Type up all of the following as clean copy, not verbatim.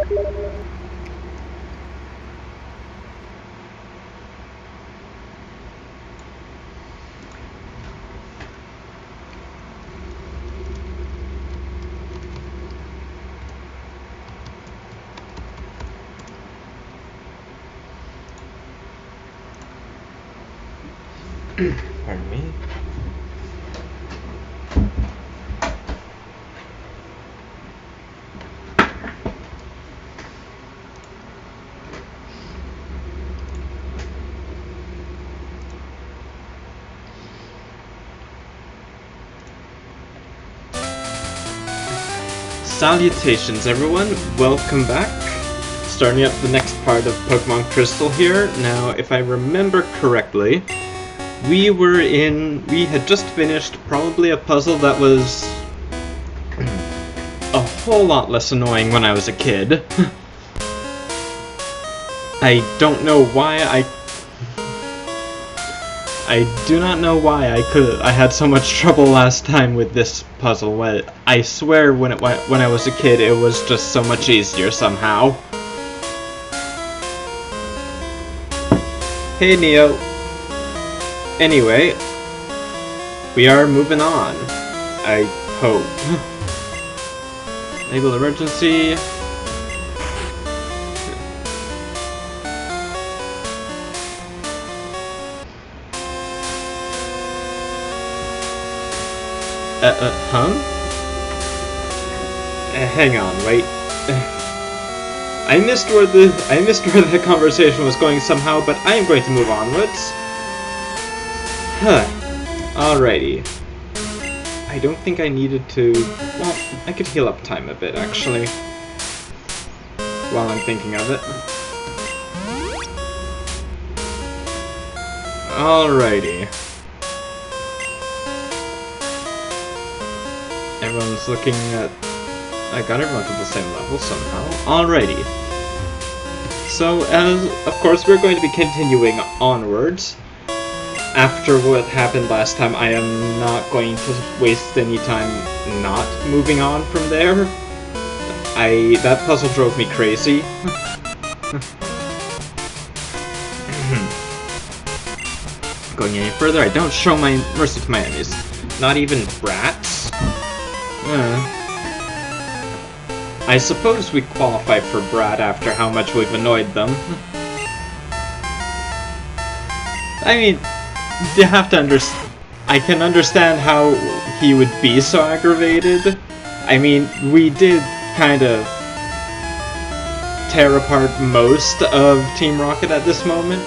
Pardon me. Salutations everyone, welcome back. Starting up the next part of Pokémon Crystal here. Now, if I remember correctly, we had just finished probably a puzzle that was a whole lot less annoying when I was a kid. I don't know why I do not know why I had so much trouble last time with this puzzle. I swear when I was a kid it was just so much easier somehow. Hey Neo. Anyway, we are moving on, I hope. Enable emergency. Hang on, wait. I missed where the conversation was going somehow, but I am going to move onwards. Huh. Alrighty. I don't think I needed to... Well, I could heal up time a bit, actually. While I'm thinking of it. Alrighty. Everyone's looking at... I got everyone to the same level somehow. Alrighty. So, of course, we're going to be continuing onwards. After what happened last time, I am not going to waste any time not moving on from there. That puzzle drove me crazy. Going any further, I don't show my mercy to my enemies. Not even brats. I suppose we qualify for brat after how much we've annoyed them. I mean, you have to understand. I can understand how he would be so aggravated. I mean, we did kind of tear apart most of Team Rocket at this moment.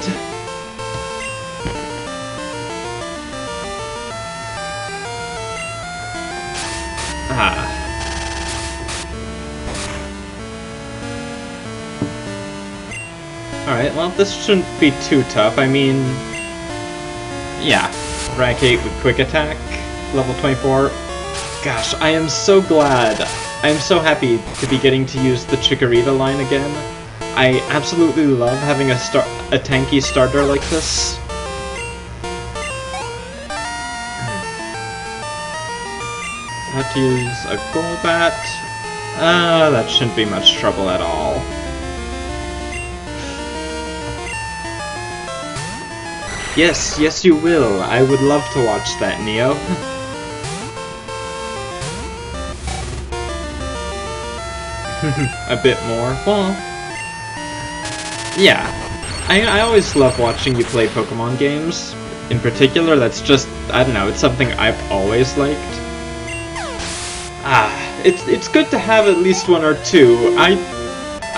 Alright, well, this shouldn't be too tough. I mean, yeah, rank 8 with quick attack, level 24. Gosh, I am so glad. I am so happy to be getting to use the Chikorita line again. I absolutely love having a tanky starter like this. I have to use a Golbat. That shouldn't be much trouble at all. Yes, yes you will. I would love to watch that, Neo. A bit more. Well, yeah. I always love watching you play Pokemon games. In particular, that's just, I don't know, it's something I've always liked. It's good to have at least one or two. I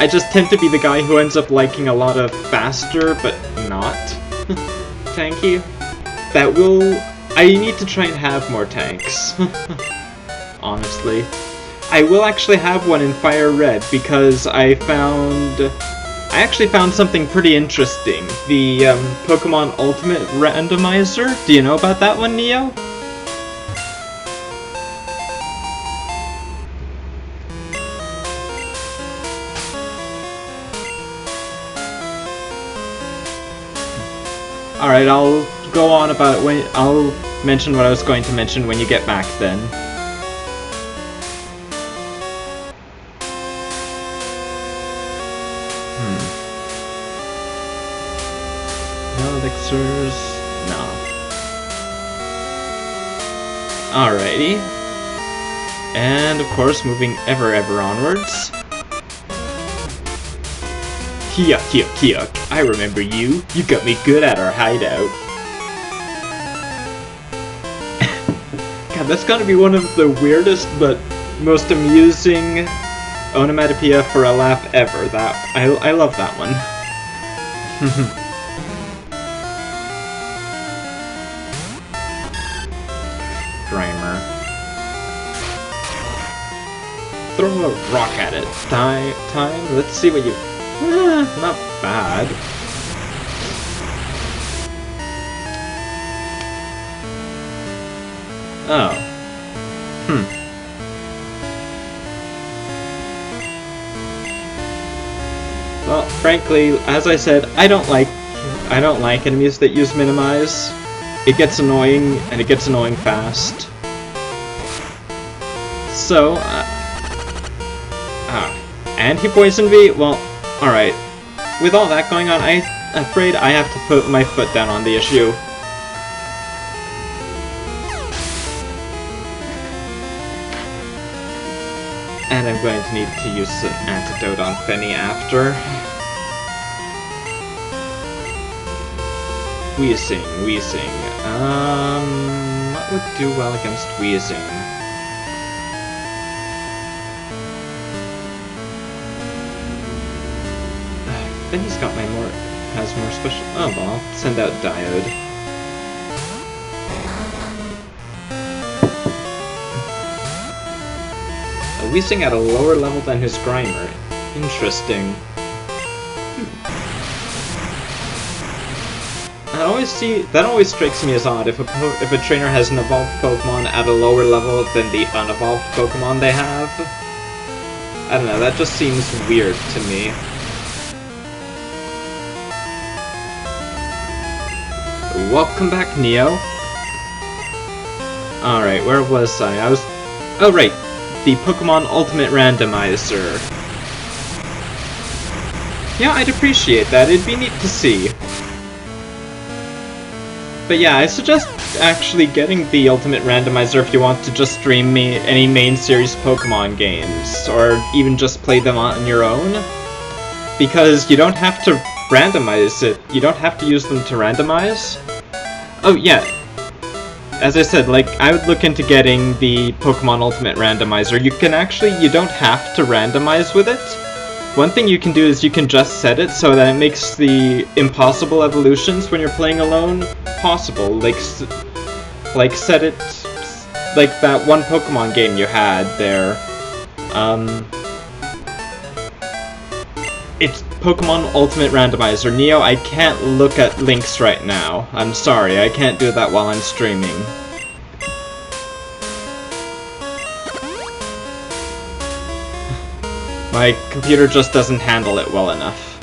just tend to be the guy who ends up liking a lot of faster, but not tanky. I need to try and have more tanks. Honestly. I will actually have one in Fire Red because I actually found something pretty interesting. The Pokemon Ultimate Randomizer. Do you know about that one, Neo? Alright, I'll go on about it I'll mention what I was going to mention when you get back then. elixirs? No. Alrighty. And of course, moving ever onwards. Yuck. I remember you. You got me good at our hideout. God, that's gotta be one of the weirdest but most amusing onomatopoeia for a laugh ever. I love that one. Grimer. Throw a rock at it. Time. Let's see what you... not bad. Oh. Well, frankly, as I said, I don't like enemies that use minimize. It gets annoying, and it gets annoying fast. So, and he poisoned me? Well, alright. With all that going on, I'm afraid I have to put my foot down on the issue. And I'm going to need to use an antidote on Fenny after. Wheezing. What would do well against Wheezing? Fenny's got has more special... Oh well, I'll send out Diode. Wheezing at a lower level than his Grimer. Interesting. That always strikes me as odd if a trainer has an evolved Pokemon at a lower level than the unevolved Pokemon they have. I don't know, that just seems weird to me. Welcome back, Neo. Alright, where was I? Oh right, the Pokemon Ultimate Randomizer. Yeah, I'd appreciate that, it'd be neat to see. But yeah, I suggest actually getting the Ultimate Randomizer if you want to just stream me any main series Pokemon games, or even just play them on your own. Because you don't have to randomize it, you don't have to use them to randomize. Oh yeah, as I said, like, I would look into getting the Pokemon Ultimate Randomizer. You don't have to randomize with it. One thing you can do is you can just set it so that it makes the impossible evolutions when you're playing alone possible. Like set it like that one Pokemon game you had there. It's Pokemon Ultimate Randomizer. Neo, I can't look at links right now. I'm sorry, I can't do that while I'm streaming. My computer just doesn't handle it well enough.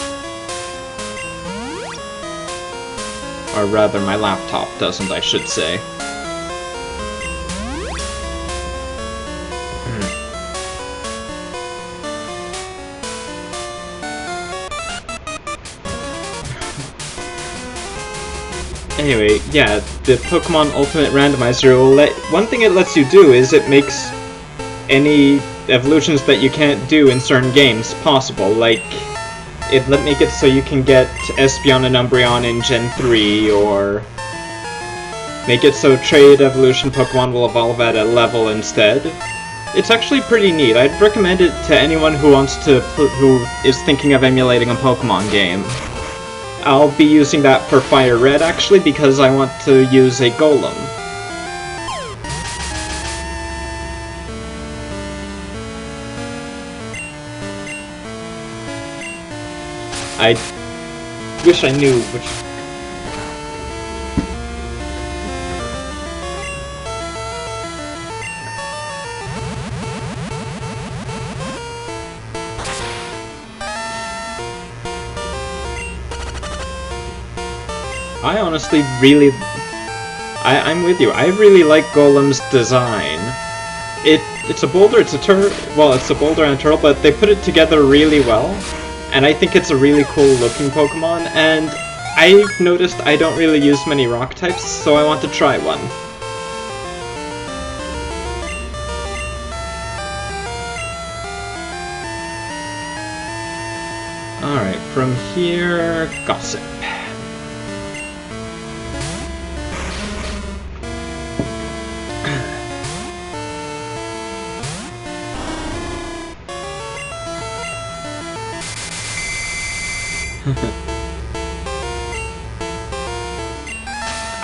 Or rather, my laptop doesn't, I should say. Anyway, yeah, the Pokemon Ultimate Randomizer will one thing it lets you do is it makes any evolutions that you can't do in certain games possible. Like, it let make it so you can get Espeon and Umbreon in Gen 3, or make it so trade evolution Pokemon will evolve at a level instead. It's actually pretty neat. I'd recommend it to anyone who who is thinking of emulating a Pokemon game. I'll be using that for Fire Red, actually, because I want to use a Golem. I wish I knew which... I honestly really... I'm with you. I really like Golem's design. It's a boulder, it's a turtle... Well, it's a boulder and a turtle, but they put it together really well. And I think it's a really cool looking Pokemon, and I've noticed I don't really use many rock types, so I want to try one. Alright, from here, Gossip.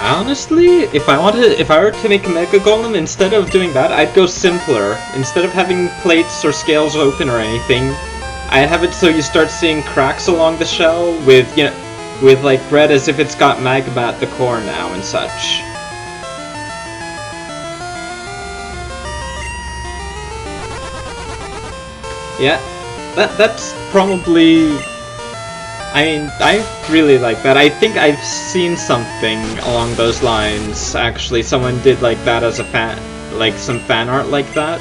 Honestly, if I were to make a Mega Golem, instead of doing that, I'd go simpler. Instead of having plates or scales open or anything, I'd have it so you start seeing cracks along the shell with, you know, with like red as if it's got magma at the core now and such. Yeah, that's probably... I mean, I really like that. I think I've seen something along those lines, actually. Someone did like that as a fan, like some fan art like that.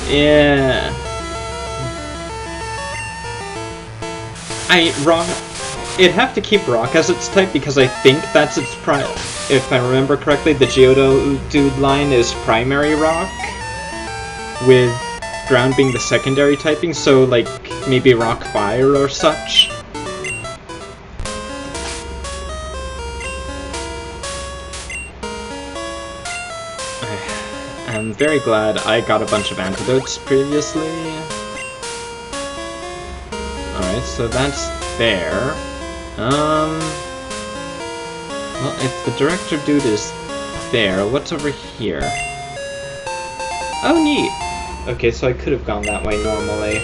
Yeah. Rock... It'd have to keep Rock as its type because I think that's its if I remember correctly, the Geodude line is primary Rock, with Ground being the secondary typing, so like maybe Rock Fire or such. I'm very glad I got a bunch of antidotes previously. Alright, so that's there. Well, if the Director Dude is there, what's over here? Oh, neat! Okay, so I could have gone that way normally.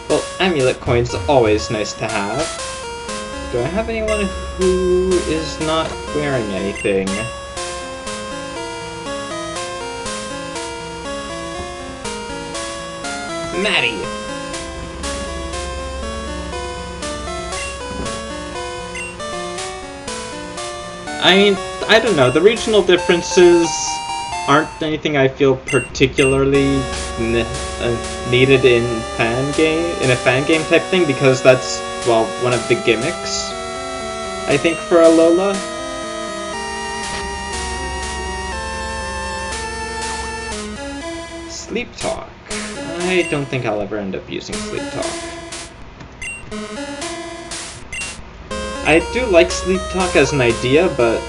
Well, amulet coins are always nice to have. Do I have anyone who is not wearing anything? Maddie! I don't know, the regional differences aren't anything I feel particularly needed in a fan game type thing, because that's, well, one of the gimmicks, I think, for Alola. Sleep Talk. I don't think I'll ever end up using Sleep Talk. I do like Sleep Talk as an idea, but...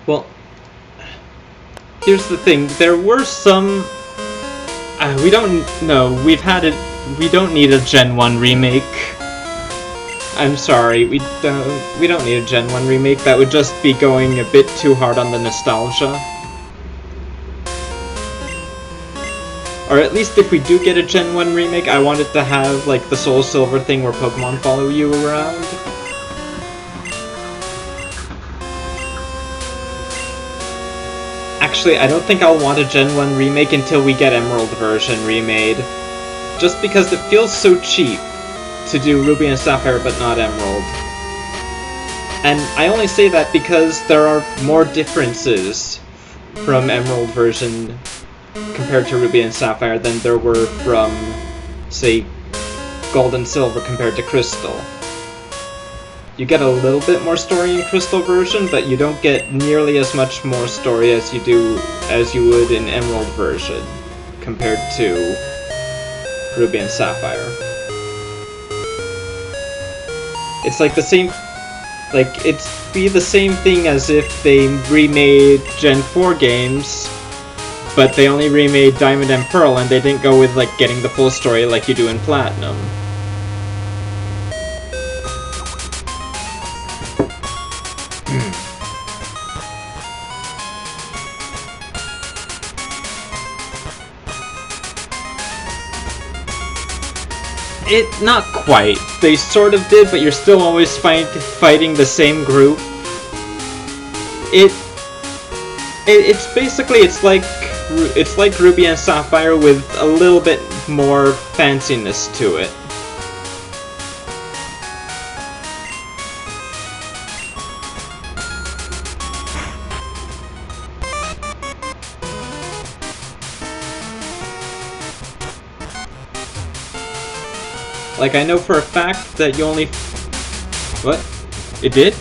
well, here's the thing. There were some... we don't know. We don't need a Gen 1 remake. I'm sorry, we don't need a Gen 1 remake. That would just be going a bit too hard on the nostalgia. Or at least if we do get a Gen 1 remake, I want it to have, like, the Soul Silver thing where Pokemon follow you around. Actually, I don't think I'll want a Gen 1 remake until we get Emerald version remade. Just because it feels so cheap to do Ruby and Sapphire but not Emerald. And I only say that because there are more differences from Emerald version compared to Ruby and Sapphire than there were from, say, Gold and Silver compared to Crystal. You get a little bit more story in Crystal version, but you don't get nearly as much more story as you would in Emerald version compared to Ruby and Sapphire. It's like the same, like, it'd be the same thing as if they remade Gen 4 games, but they only remade Diamond and Pearl, and they didn't go with, like, getting the full story like you do in Platinum. Not quite. They sort of did, but you're still always fighting the same group. It's basically, it's like Ruby and Sapphire with a little bit more fanciness to it. Like, I know for a fact that you only... What? It did?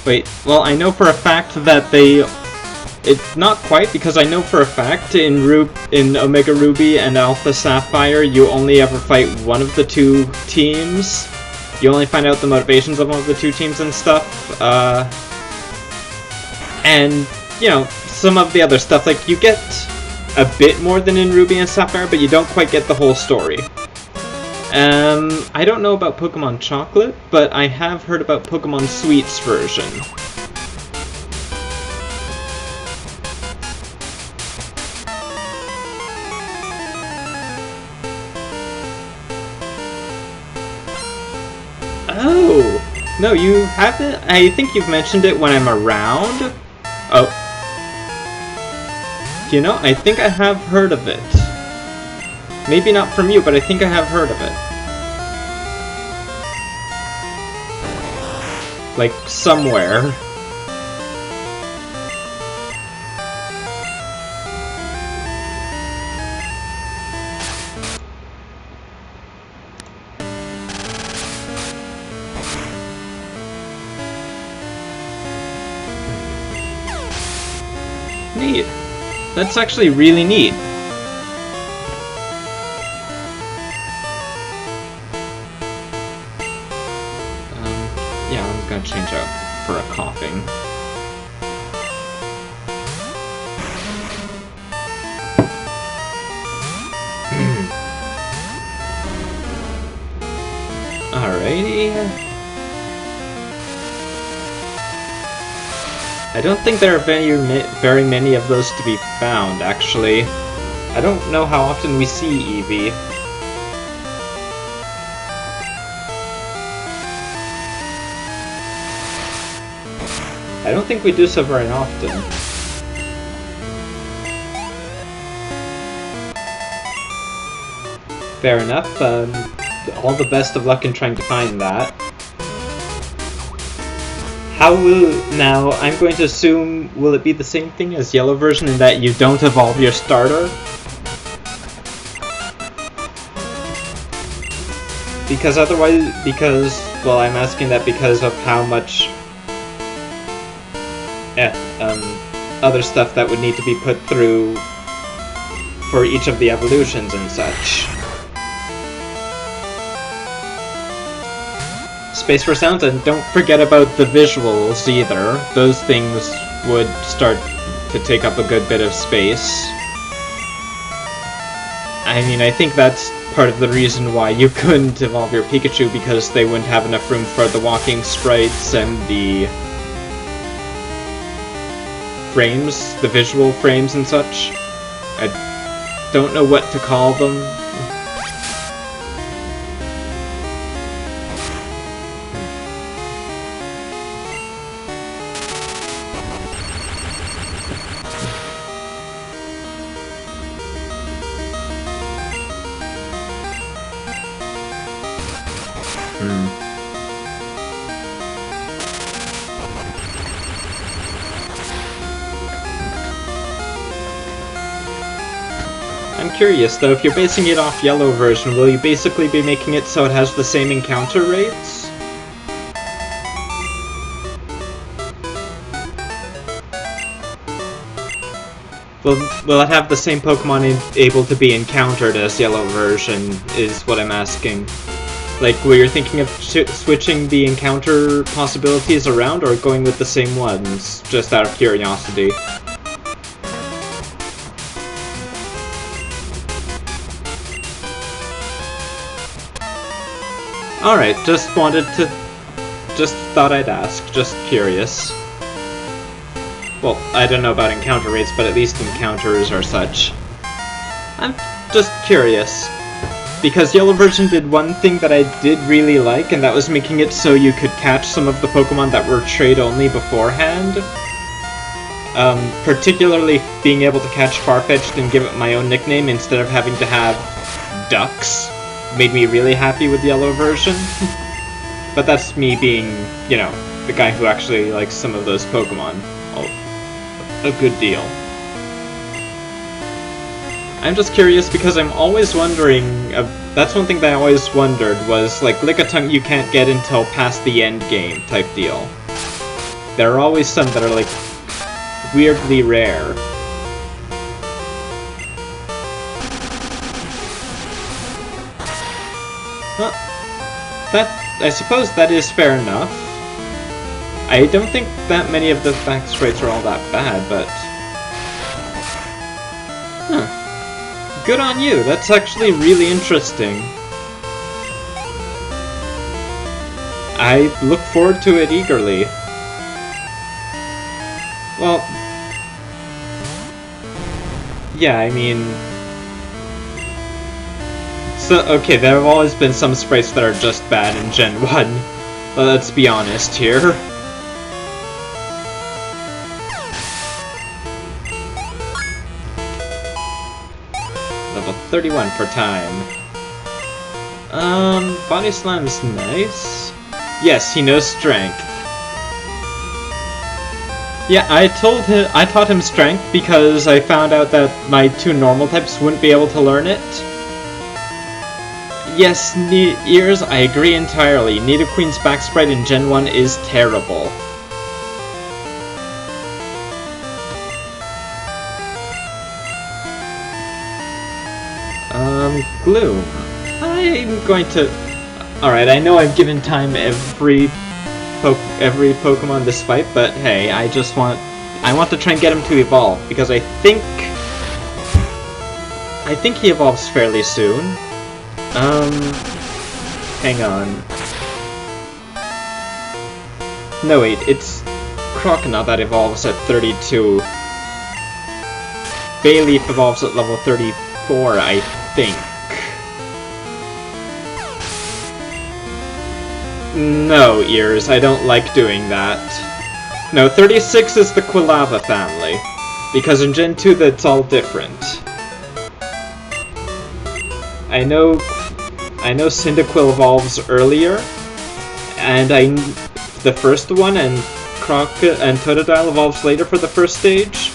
Wait, well, I know for a fact that they... It's not quite, because I know for a fact in Omega Ruby and Alpha Sapphire, you only ever fight one of the two teams. You only find out the motivations of one of the two teams and stuff. And, you know, some of the other stuff, like, you get a bit more than in Ruby and Sapphire, but you don't quite get the whole story. I don't know about Pokemon Chocolate, but I have heard about Pokemon Sweet's version. Oh! No, you haven't? I think you've mentioned it when I'm around? Oh. You know, I think I have heard of it. Maybe not from you, but I think I have heard of it. Like, somewhere. Neat. That's actually really neat. Yeah, I'm gonna change out for a coughing. Alrighty. I don't think there are very many of those to be found, actually. I don't know how often we see Eevee. I don't think we do so very often. Fair enough. All the best of luck in trying to find that. How will... Now, I'm going to assume, will it be the same thing as Yellow version in that you don't evolve your starter? Because otherwise... Well, I'm asking that because of how much... other stuff that would need to be put through for each of the evolutions and such. Space for sounds, and don't forget about the visuals either. Those things would start to take up a good bit of space. I mean, I think that's part of the reason why you couldn't evolve your Pikachu, because they wouldn't have enough room for the walking sprites and the frames, the visual frames and such. I don't know what to call them. I'm curious though, if you're basing it off Yellow version, will you basically be making it so it has the same encounter rates? Will it have the same Pokemon able to be encountered as Yellow version, is what I'm asking. Like, were you thinking of switching the encounter possibilities around, or going with the same ones, just out of curiosity? Alright, just thought I'd ask, just curious. Well, I don't know about encounter rates, but at least encounters or such. I'm just curious. Because Yellow version did one thing that I did really like, and that was making it so you could catch some of the Pokemon that were trade-only beforehand. Particularly being able to catch Farfetch'd and give it my own nickname instead of having to have Ducks made me really happy with Yellow version. But that's me being, you know, the guy who actually likes some of those Pokemon. A good deal. I'm just curious because I'm always wondering That's one thing that I always wondered, was, like, Lickitung you can't get until past the end game type deal. There are always some that are, like, weirdly rare. Well, I suppose that is fair enough. I don't think that many of the back sprites are all that bad, but... Huh. Good on you, that's actually really interesting. I look forward to it eagerly. Well... Yeah, I mean... So, okay, there have always been some sprites that are just bad in Gen 1. But let's be honest here. Level 31 for time. Body Slam's nice. Yes, he knows Strength. Yeah, I taught him Strength because I found out that my 2 normal types wouldn't be able to learn it. Yes, Ears, I agree entirely. Nidoqueen's back sprite in Gen 1 is terrible. Gloom. I'm going to... Alright, I know I've given time every Pokemon this fight, but hey, I want to try and get him to evolve, because I think he evolves fairly soon. Hang on. No wait, it's Croconaw that evolves at 32. Bayleaf evolves at level 34, I think. No, Ears, I don't like doing that. No, 36 is the Quilava family, because in Gen 2 that's all different. I know Cyndaquil evolves earlier, and the first one, and Totodile evolves later for the first stage,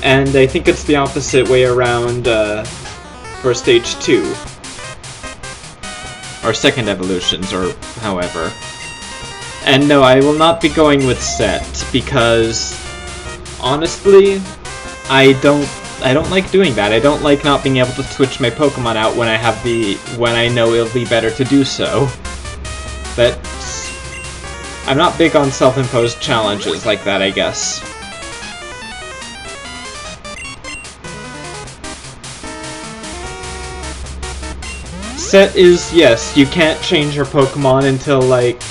and I think it's the opposite way around for stage 2. Or second evolutions, or however. And no, I will not be going with Set, because honestly, I don't like doing that. I don't like not being able to switch my Pokemon out when I know it'll be better to do so. I'm not big on self-imposed challenges like that, I guess. Set is, yes, you can't change your Pokemon until, like...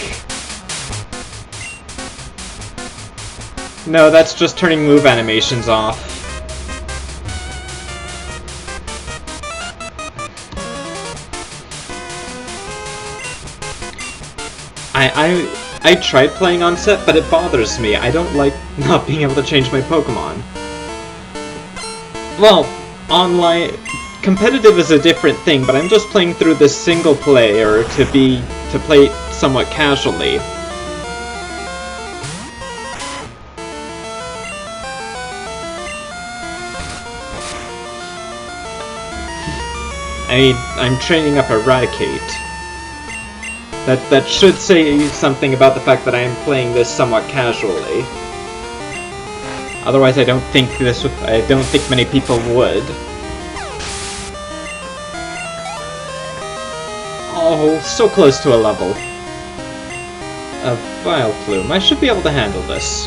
No, that's just turning move animations off. I tried playing on Set, but it bothers me. I don't like not being able to change my Pokemon. Well, online... Competitive is a different thing, but I'm just playing through this single player to play somewhat casually. I'm training up Eradicate. That should say something about the fact that I am playing this somewhat casually. Otherwise, I don't think many people would. Oh, so close to a level. A Vileplume. I should be able to handle this.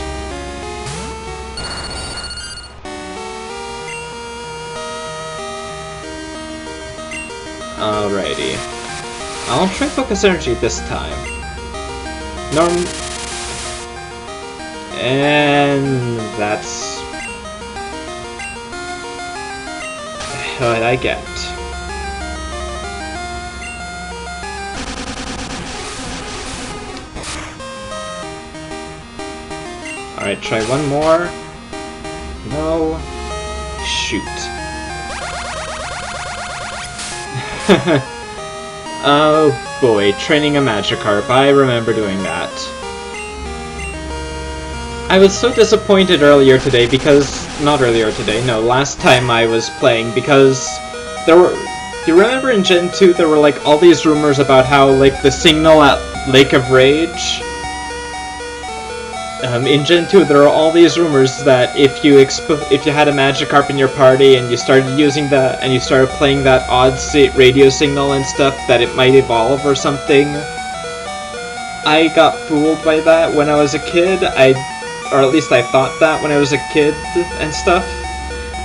Alrighty. I'll try Focus Energy this time. And that's what I get. Alright, try one more. No. Shoot. Oh boy, training a Magikarp. I remember doing that. I was so disappointed earlier today because... Not earlier today, no, last time I was playing, because there Do you remember in Gen 2 there were like all these rumors about how like the signal at Lake of Rage? In Gen 2 there are all these rumors that if you had a Magikarp in your party and you started using that and you started playing that odd radio signal and stuff, that it might evolve or something. I got fooled by that when I was a kid. Or at least I thought that when I was a kid and stuff.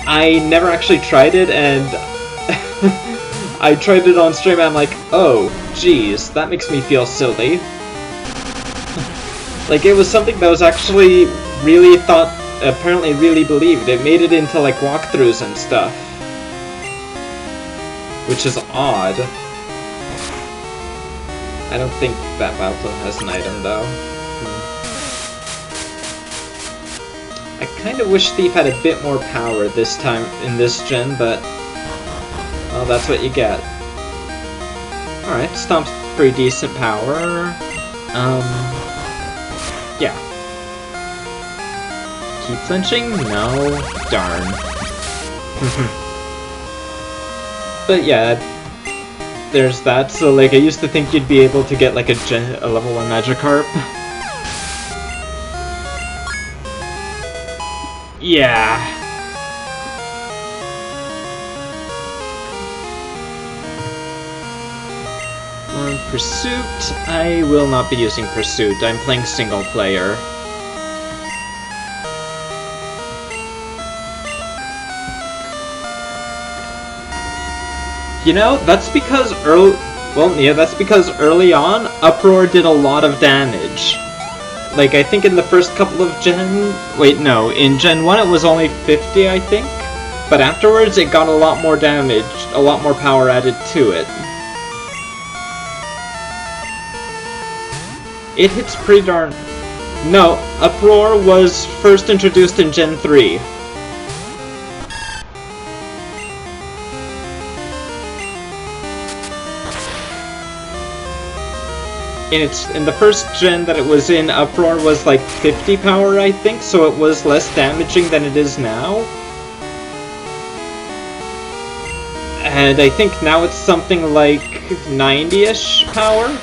I never actually tried it, and I tried it on stream and I'm like, oh, geez, that makes me feel silly. Like, it was something that was actually really apparently really believed. It made it into, like, walkthroughs and stuff. Which is odd. I don't think that Balto has an item, though. I kind of wish Thief had a bit more power this time in this gen, but... well, that's what you get. Alright, Stomp's pretty decent power. Yeah. Keep flinching? No. Darn. But yeah, there's that. So, like, I used to think you'd be able to get, like, a level 1 Magikarp. Yeah. Pursuit, I will not be using Pursuit. I'm playing single player. You know, that's because that's because early on, Uproar did a lot of damage. Like, I think in the first couple of in Gen 1 it was only 50, I think. But afterwards it got a lot more damage, a lot more power added to it. It hits pretty darn... No, Uproar was first introduced in Gen 3. In the first gen that it was in, Uproar was like 50 power, I think, so it was less damaging than it is now. And I think now it's something like 90-ish power.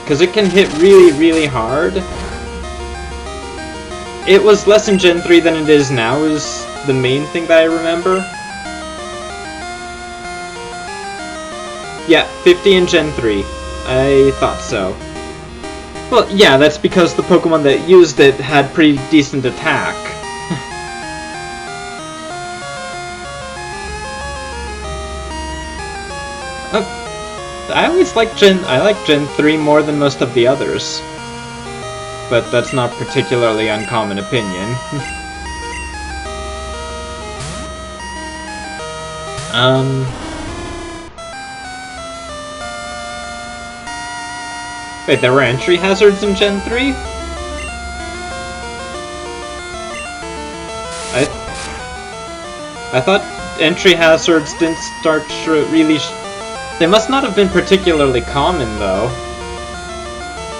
Because it can hit really, really hard. It was less in Gen 3 than it is now, is the main thing that I remember. Yeah, 50 in Gen 3. I thought so. Well, yeah, that's because the Pokemon that used it had pretty decent attack. I always like Gen 3 more than most of the others. But that's not particularly uncommon opinion. Wait, there were entry hazards in Gen 3? I thought entry hazards didn't start really... They must not have been particularly common, though.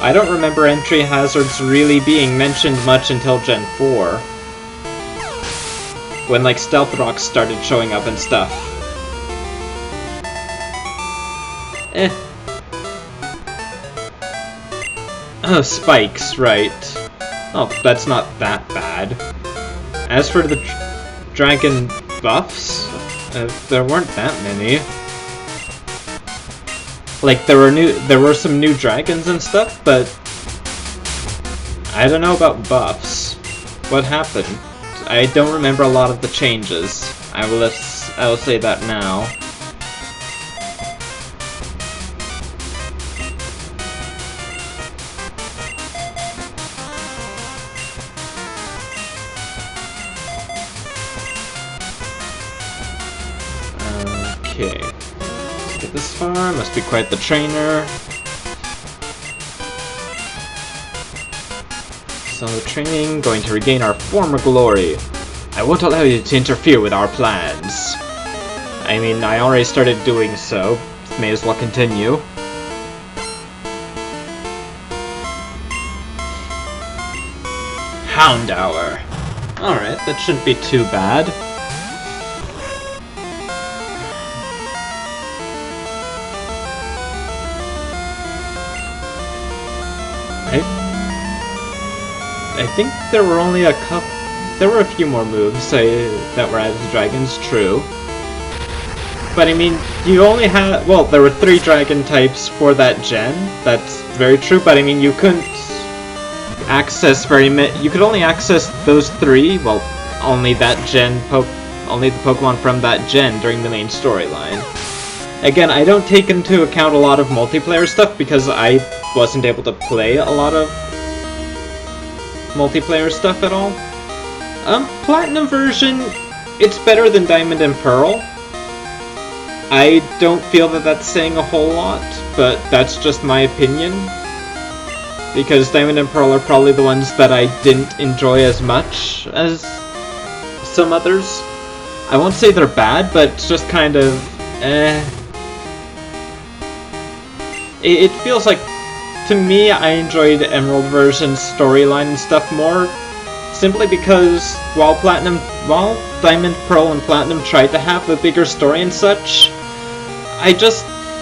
I don't remember entry hazards really being mentioned much until Gen 4. When, like, Stealth Rocks started showing up and stuff. Oh, spikes, right. Oh, that's not that bad. As for the dragon buffs, there weren't that many. Like, there were some new dragons and stuff, but I don't know about buffs. What happened? I don't remember a lot of the changes. I will say that now. Okay. Let's get this far. Must be quite the trainer. So training, going to regain our former glory. I won't allow you to interfere with our plans. I mean, I already started doing so. May as well continue. Hound Hour. Alright, that shouldn't be too bad. I think there were only a couple... There were a few more moves that were added to dragons, true. But I mean, you only had... Well, there were 3 dragon types for that gen. That's very true, but I mean, you couldn't access very many... You could only access those 3, well, only that gen... Only the Pokemon from that gen during the main storyline. Again, I don't take into account a lot of multiplayer stuff because I wasn't able to play a lot of multiplayer stuff at all. Platinum version, it's better than Diamond and Pearl. I don't feel that that's saying a whole lot, but that's just my opinion. Because Diamond and Pearl are probably the ones that I didn't enjoy as much as some others. I won't say they're bad, but it's just kind of, It feels like, to me, I enjoyed Emerald version's storyline and stuff more, simply because while Diamond, Pearl, and Platinum tried to have a bigger story and such,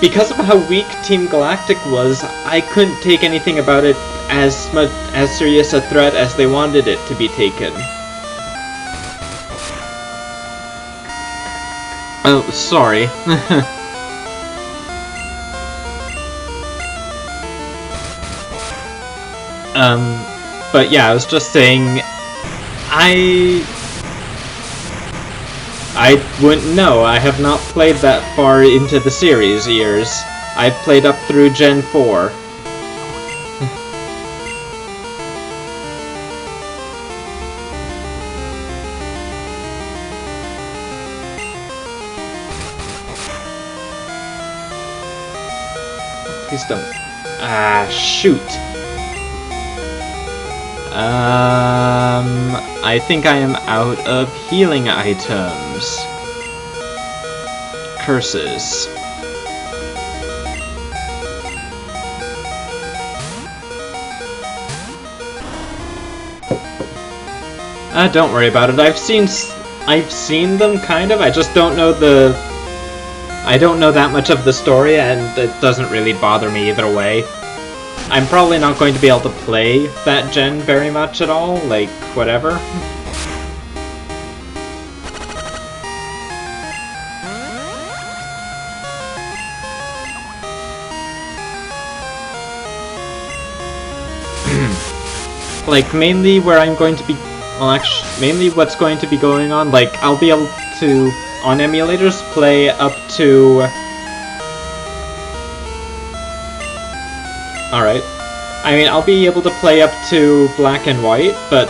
because of how weak Team Galactic was, I couldn't take anything about it as serious a threat as they wanted it to be taken. Oh, sorry. But yeah, I was just saying, I wouldn't know. I have not played that far into the series years. I've played up through Gen 4. Please don't. Ah, shoot. I think I am out of healing items. Curses. Don't worry about it. I've seen them kind of. I just don't know I don't know that much of the story, and it doesn't really bother me either way. I'm probably not going to be able to play that gen very much at all, like, whatever. Like, mainly where I'm going to be... Well, actually, mainly what's going to be going on, like, I'll be able to, on emulators, play up to... Alright. I mean, I'll be able to play up to Black and White, but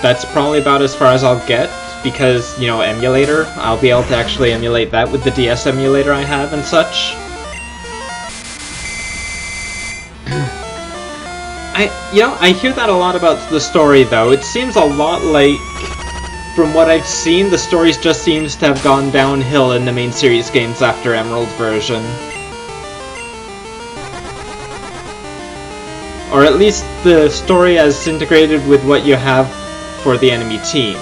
that's probably about as far as I'll get, because, you know, emulator, I'll be able to actually emulate that with the DS emulator I have and such. I hear that a lot about the story, though. It seems a lot like, from what I've seen, the story just seems to have gone downhill in the main series games after Emerald version. Or at least the story as integrated with what you have for the enemy team,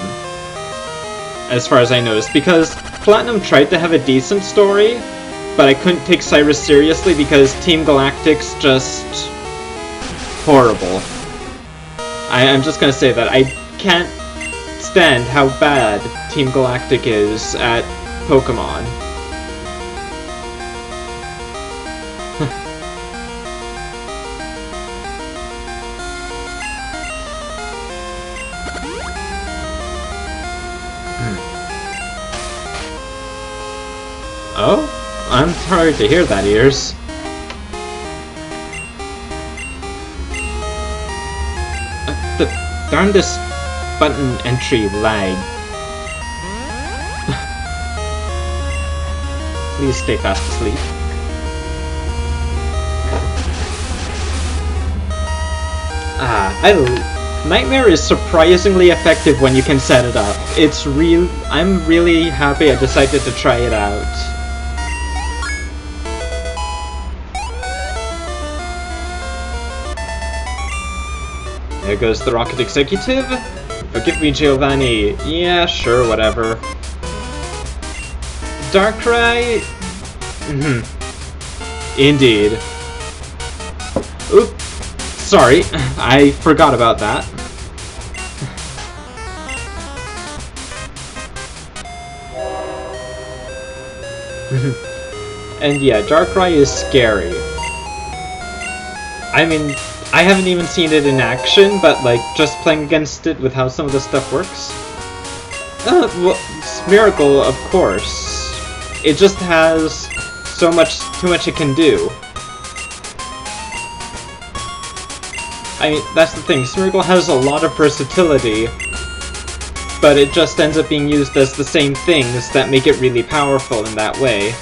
as far as I noticed, because Platinum tried to have a decent story, but I couldn't take Cyrus seriously because Team Galactic's just horrible. I'm just gonna say that. I can't stand how bad Team Galactic is at Pokemon. Oh? I'm sorry to hear that, Ears. The darndest button entry lag. Please stay fast asleep. Nightmare is surprisingly effective when you can set it up. I'm really happy I decided to try it out. There goes the Rocket Executive. Forgive me, Giovanni. Yeah, sure, whatever. Darkrai? Indeed. Oop. Sorry, I forgot about that. And yeah, Darkrai is scary. I mean, I haven't even seen it in action, but like, just playing against it with how some of the stuff works. Well, it's Miracle, of course. It just has too much it can do. I mean, that's the thing, Smeargle has a lot of versatility, but it just ends up being used as the same things that make it really powerful in that way.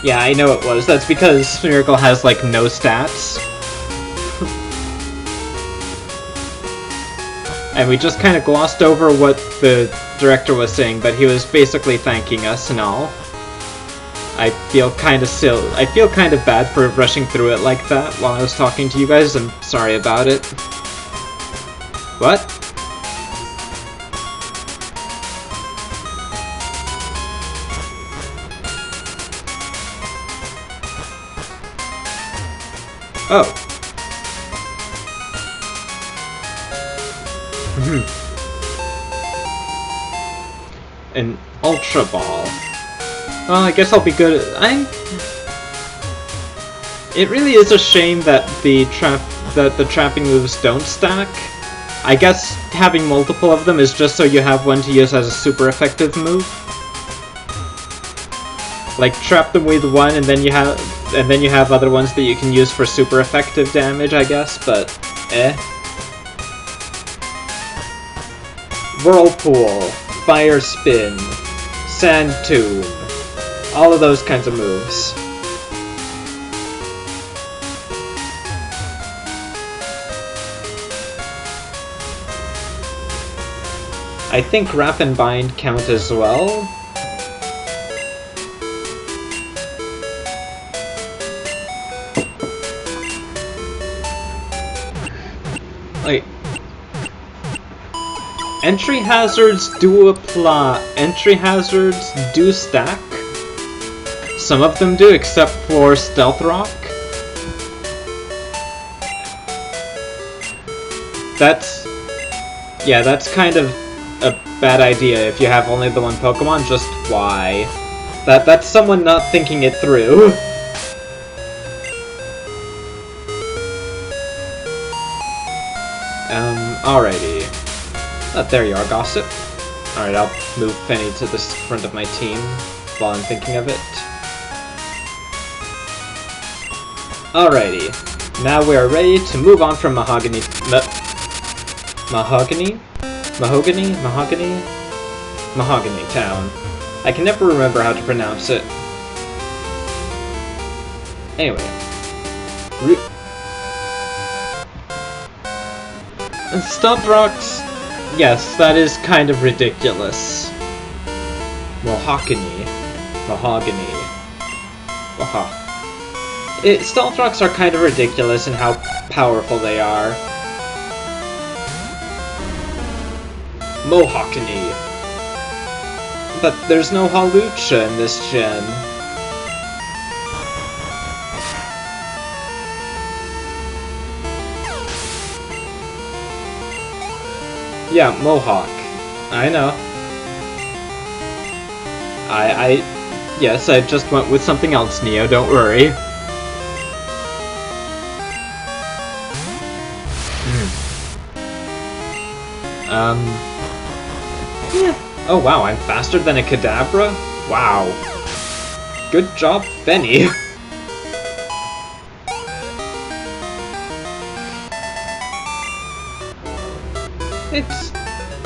Yeah, I know it was. That's because Smeargle has, like, no stats. And we just kind of glossed over what the director was saying, but he was basically thanking us and all. I feel kind of silly. I feel kind of bad for rushing through it like that while I was talking to you guys. I'm sorry about it. What? Oh. An Ultra Ball. Well, I guess I'll be good at... It really is a shame that the trapping moves don't stack. I guess having multiple of them is just so you have one to use as a super effective move. Like, trap them with one, and then you have other ones that you can use for super effective damage, I guess, but eh. Whirlpool, Fire Spin, Sand Tomb, all of those kinds of moves. I think Wrap and Bind count as well. Like, entry hazards do apply. Entry hazards do stack. Some of them do, except for Stealth Rock. That's kind of a bad idea if you have only the one Pokemon. Just why? That's someone not thinking it through. Alrighty. Oh, there you are, Gossip. Alright, I'll move Penny to the front of my team while I'm thinking of it. Alrighty. Now we are ready to move on from Mahogany Town. I can never remember how to pronounce it. Anyway. Stealth Rocks, yes, that is kind of ridiculous. Mahogany. Stealth Rocks are kind of ridiculous in how powerful they are. Mohawkany. But there's no Hawlucha in this gen. Yeah, Mohawk. I know. Yes, I just went with something else, Neo, don't worry. Yeah. Oh wow, I'm faster than a Kadabra? Wow. Good job, Benny.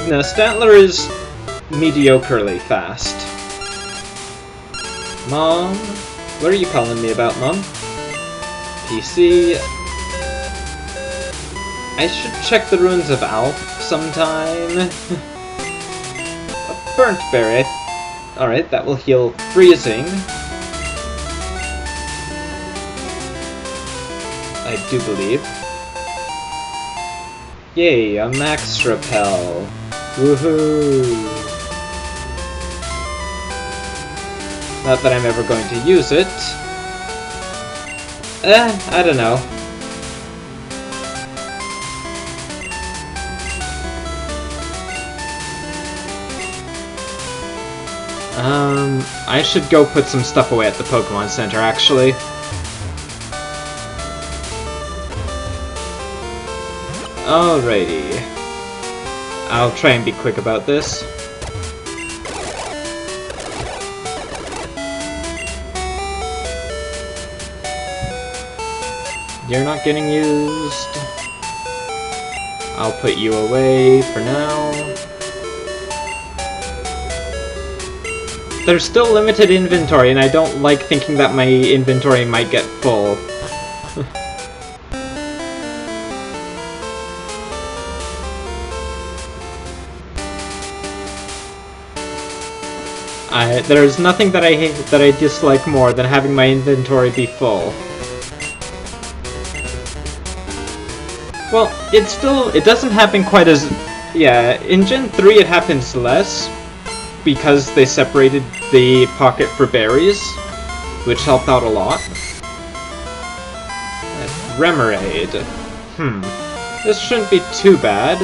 No, Statler is mediocrely fast. Mom? What are you calling me about, Mom? PC... I should check the ruins of Alp sometime. A burnt berry. Alright, that will heal freezing. I do believe. Yay, a max repel. Woohoo! Not that I'm ever going to use it. I don't know. I should go put some stuff away at the Pokemon Center, actually. Alrighty. I'll try and be quick about this. You're not getting used. I'll put you away for now. There's still limited inventory, and I don't like thinking that my inventory might get full. There's nothing that I hate, that I dislike more than having my inventory be full. Well, it doesn't happen quite as... Yeah, in Gen 3 it happens less, because they separated the pocket for berries, which helped out a lot. Remoraid. This shouldn't be too bad.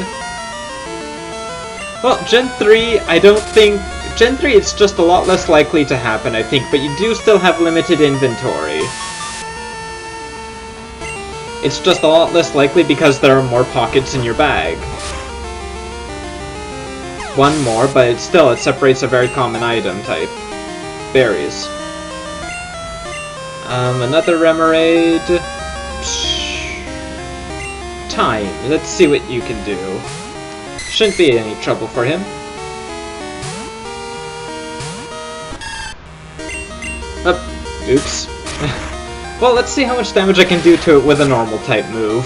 Well, Gen 3, I don't think... Gen 3, it's just a lot less likely to happen, I think, but you do still have limited inventory. It's just a lot less likely because there are more pockets in your bag. One more, but it separates a very common item type. Berries. Another Remoraid. Time. Let's see what you can do. Shouldn't be any trouble for him. Oops. Well, let's see how much damage I can do to it with a normal type move.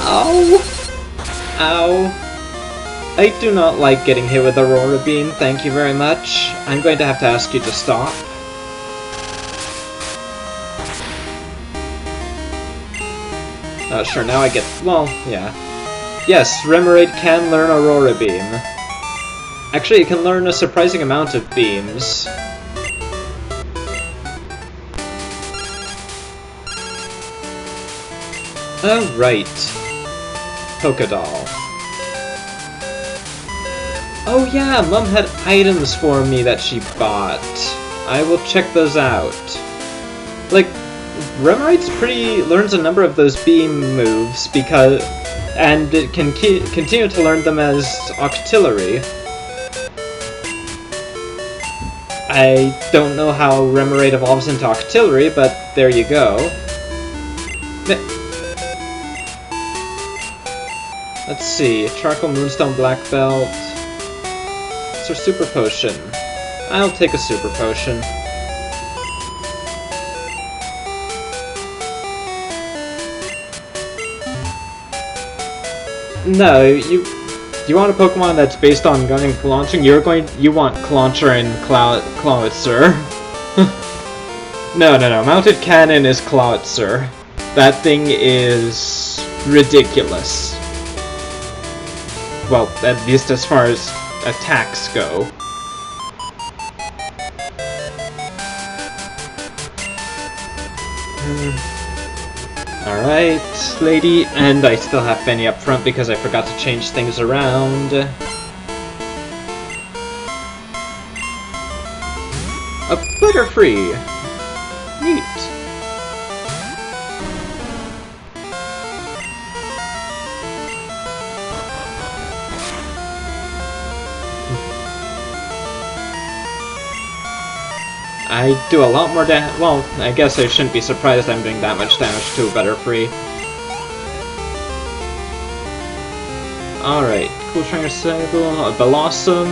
Ow! Ow. I do not like getting hit with Aurora Beam, thank you very much. I'm going to have to ask you to stop. Sure, now I get... well, yeah. Yes, Remoraid can learn Aurora Beam. Actually, it can learn a surprising amount of beams. Oh, right. Pokédoll. Oh yeah, Mum had items for me that she bought. I will check those out. Like, Remoraid's learns a number of those beam moves and it can continue to learn them as Octillery. I don't know how Remoraid evolves into Octillery, but there you go. Let's see, Charcoal, Moonstone, Black Belt. It's our Super Potion. I'll take a Super Potion. No, you want a Pokemon that's based on gunning Claunching? You want Clauncher and Clawitzer. No, Mounted Cannon is Clawitzer. That thing is ridiculous. Well, at least as far as attacks go. Alright, lady, and I still have Benny up front because I forgot to change things around. A Butterfree! Neat. I do a lot more damage. Well, I guess I shouldn't be surprised I'm doing that much damage to a Butterfree. Alright, Cool Trainer Sable, a Blossom.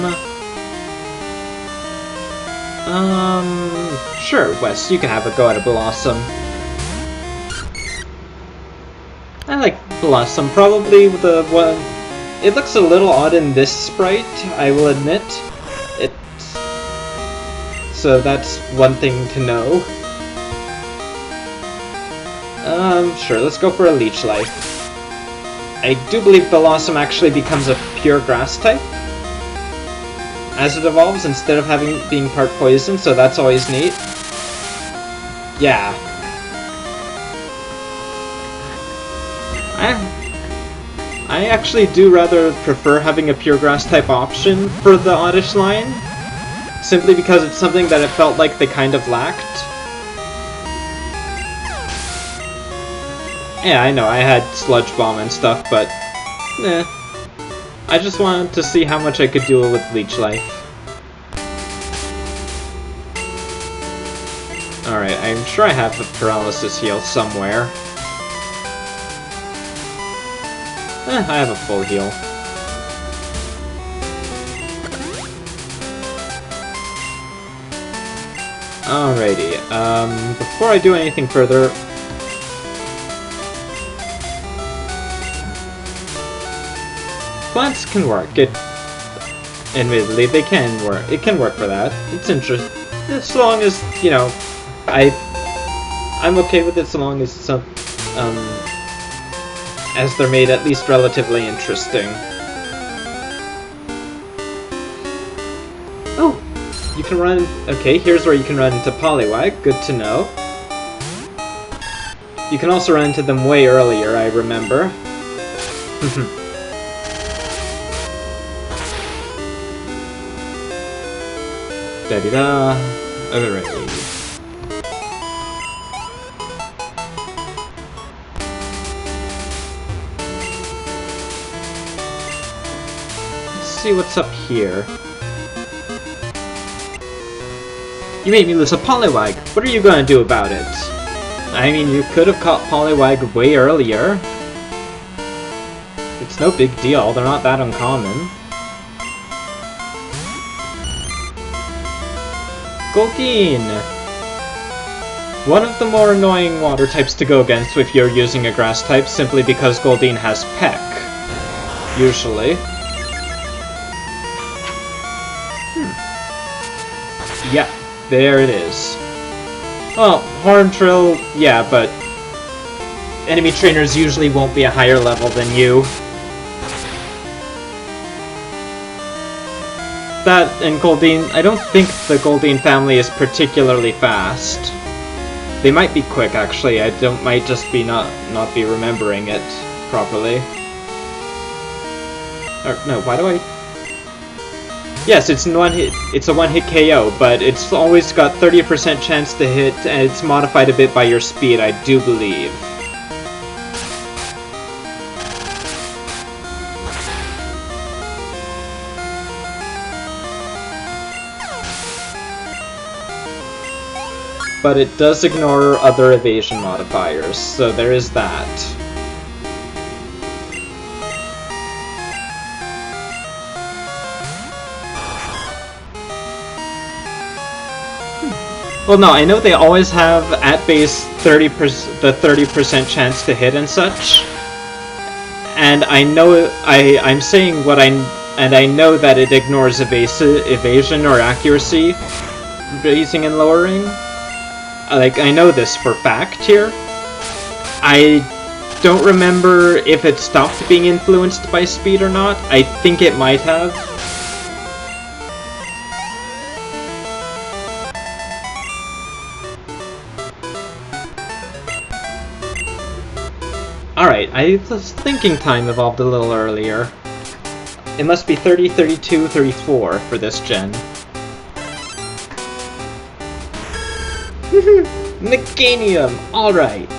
Sure, Wes, you can have a go at a Blossom. I like Blossom, probably the one... It looks a little odd in this sprite, I will admit. So that's one thing to know. Sure, let's go for a Leech Life. I do believe Blossom actually becomes a pure grass type as it evolves instead of being part poison, so that's always neat. Yeah. I actually do rather prefer having a pure grass type option for the Oddish line, simply because it's something that it felt like they kind of lacked. Yeah, I know, I had Sludge Bomb and stuff, but I just wanted to see how much I could do with Leech Life. Alright, I'm sure I have a Paralysis heal somewhere. I have a full heal. Alrighty, before I do anything further, plants can work. Admittedly, they can work. It can work for that. It's interesting. As long as, you know, I'm okay with it so long as as they're made at least relatively interesting. Oh, you can run. Okay, here's where you can run into Poliwag. Good to know. You can also run into them way earlier, I remember. Da-da-da. Alright. Let's see what's up here. You made me lose a Poliwag. What are you gonna do about it? I mean, you could have caught Poliwag way earlier. It's no big deal, they're not that uncommon. Goldeen! One of the more annoying water types to go against if you're using a grass type, simply because Goldeen has Peck. Usually. Yeah, there it is. Well, Horntrill, yeah, but enemy trainers usually won't be a higher level than you. That and Goldeen, I don't think the Goldeen family is particularly fast. They might be quick, actually. Might just be not be remembering it properly. Or no, why do I? Yes, it's one hit. It's a one-hit KO, but it's always got 30% chance to hit, and it's modified a bit by your speed, I do believe. But it does ignore other evasion modifiers, so there is that. Well, no, I know they always have at base the 30% chance to hit and such, and I know I'm saying what I know that it ignores evasion or accuracy, raising and lowering. Like, I know this for fact here. I don't remember if it stopped being influenced by speed or not. I think it might have. Alright, I was thinking time evolved a little earlier. It must be 30, 32, 34 for this gen. Meganium! Alright.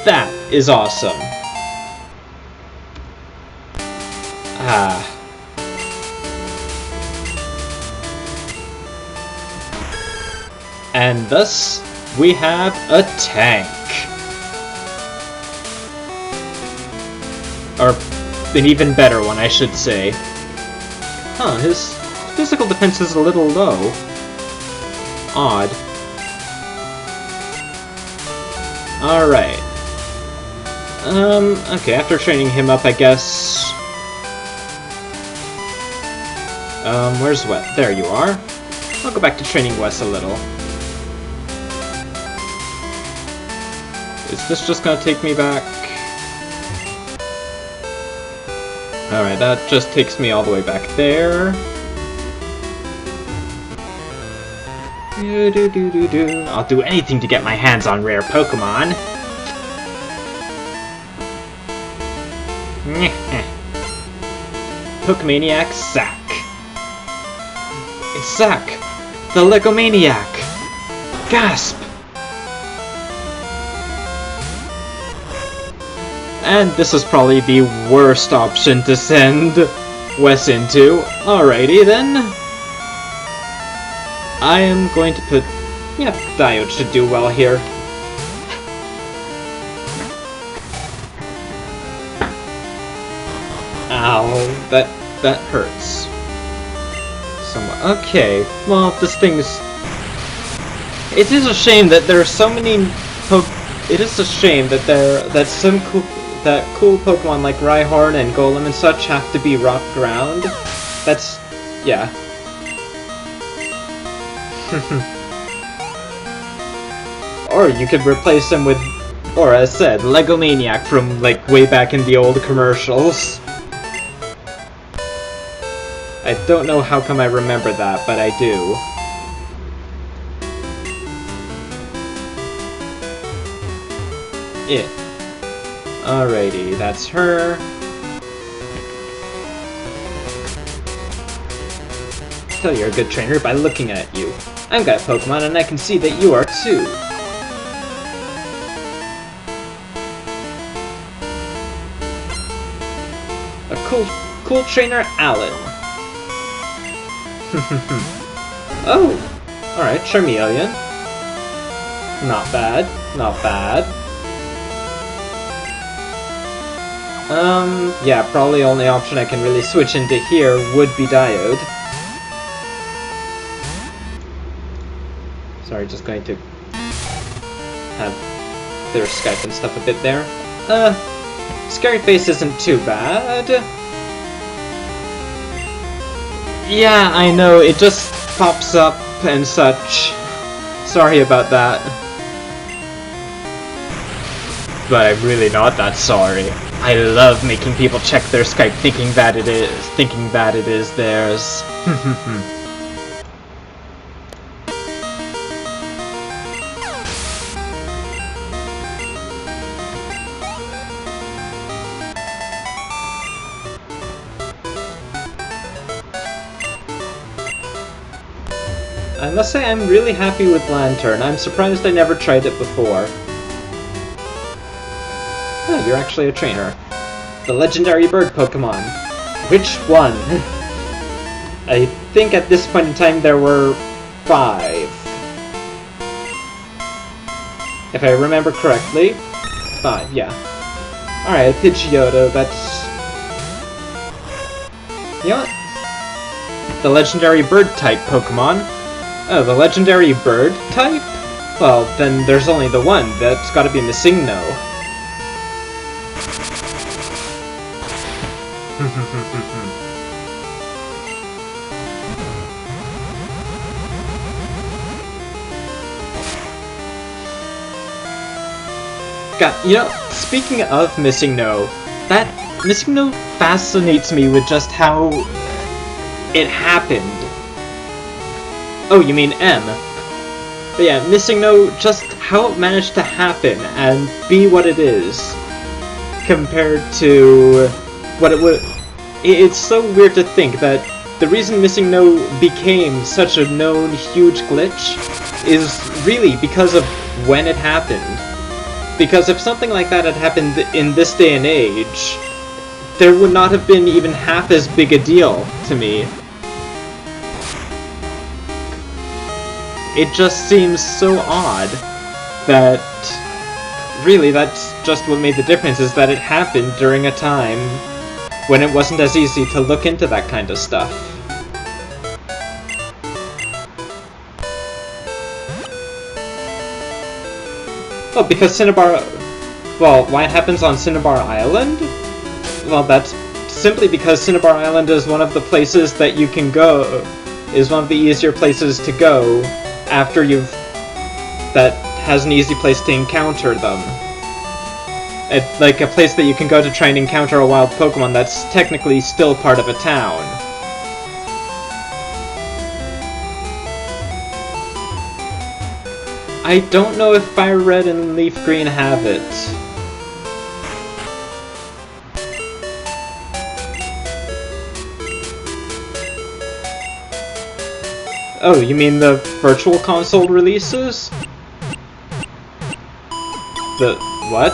That is awesome. And thus, we have a tank. Or an even better one, I should say. Huh, his physical defense is a little low. Odd. Alright. Okay, after training him up, I guess... where's Wes? There you are. I'll go back to training Wes a little. Is this just gonna take me back? Alright, that just takes me all the way back there. I'll do anything to get my hands on rare Pokemon. Pokemaniac Zack. It's Zack, the Legomaniac. Gasp! And this is probably the worst option to send Wes into. Alrighty then. I am going to put... yeah, Diode should do well here. Ow, that hurts. Somewhat. Okay, well, this thing's... it is a shame that there are so many it is a shame that some cool Pokemon like Rhyhorn and Golem and such have to be rock ground. That's... yeah. Or you could replace them with, or as said, Legomaniac from like way back in the old commercials. I don't know how come I remember that, but I do. Yeah. Alrighty, that's her. Tell you're a good trainer by looking at you. I've got a Pokemon and I can see that you are too. A cool trainer, Alan. Oh! Alright, Charmeleon. Not bad, not bad. Yeah, probably only option I can really switch into here would be Diode. Sorry, just going to have their Skype and stuff a bit there. Scary Face isn't too bad. Yeah, I know, it just pops up and such. Sorry about that. But I'm really not that sorry. I love making people check their Skype thinking that it is theirs. I must say I'm really happy with Lantern. I'm surprised I never tried it before. Oh, you're actually a trainer. The legendary bird Pokemon. Which one? I think at this point in time there were 5. If I remember correctly. 5, yeah. Alright, Pidgeotto, that's... you know what? The legendary bird type Pokemon. Oh, the legendary bird type? Well, then there's only the one. That's gotta be Missingno. God, you know, speaking of Missingno, that Missingno fascinates me with just how it happened. Oh, you mean M. But yeah, Missingno, just how it managed to happen and be what it is compared to what it would. It's so weird to think that the reason Missingno became such a known huge glitch is really because of when it happened. Because if something like that had happened in this day and age, there would not have been even half as big a deal to me. It just seems so odd that, really, that's just what made the difference, is that it happened during a time when it wasn't as easy to look into that kind of stuff. Oh, because Cinnabar... well, why it happens on Cinnabar Island? Well, that's simply because Cinnabar Island is one of the places that you can go, is one of the easier places to go after you've... that has an easy place to encounter them. like a place that you can go to try and encounter a wild Pokemon that's technically still part of a town. I don't know if Fire Red and Leaf Green have it. Oh, you mean the Virtual Console releases? The what?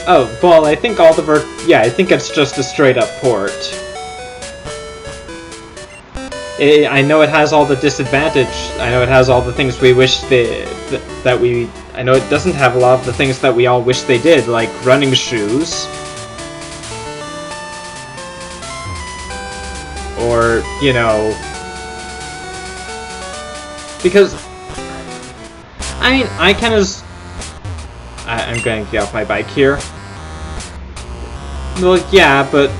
Oh, well, I think all the yeah, I think it's just a straight-up port. I know it has all the disadvantage. I know it has all the things we wish that we... I know it doesn't have a lot of the things that we all wish they did, like running shoes. Or, you know... Because... I mean, I kind of... I'm going to get off my bike here. Well, yeah, but...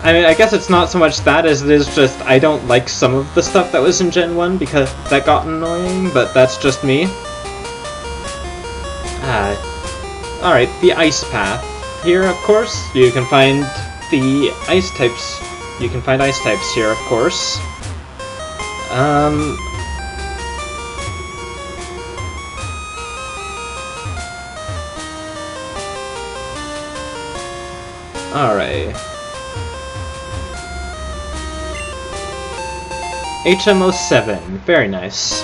I mean, I guess it's not so much that as it is just I don't like some of the stuff that was in Gen 1 because that got annoying, but that's just me. Alright, the ice path. Here, of course, you can find the ice types. You can find ice types here, of course. Alright. HM07, very nice.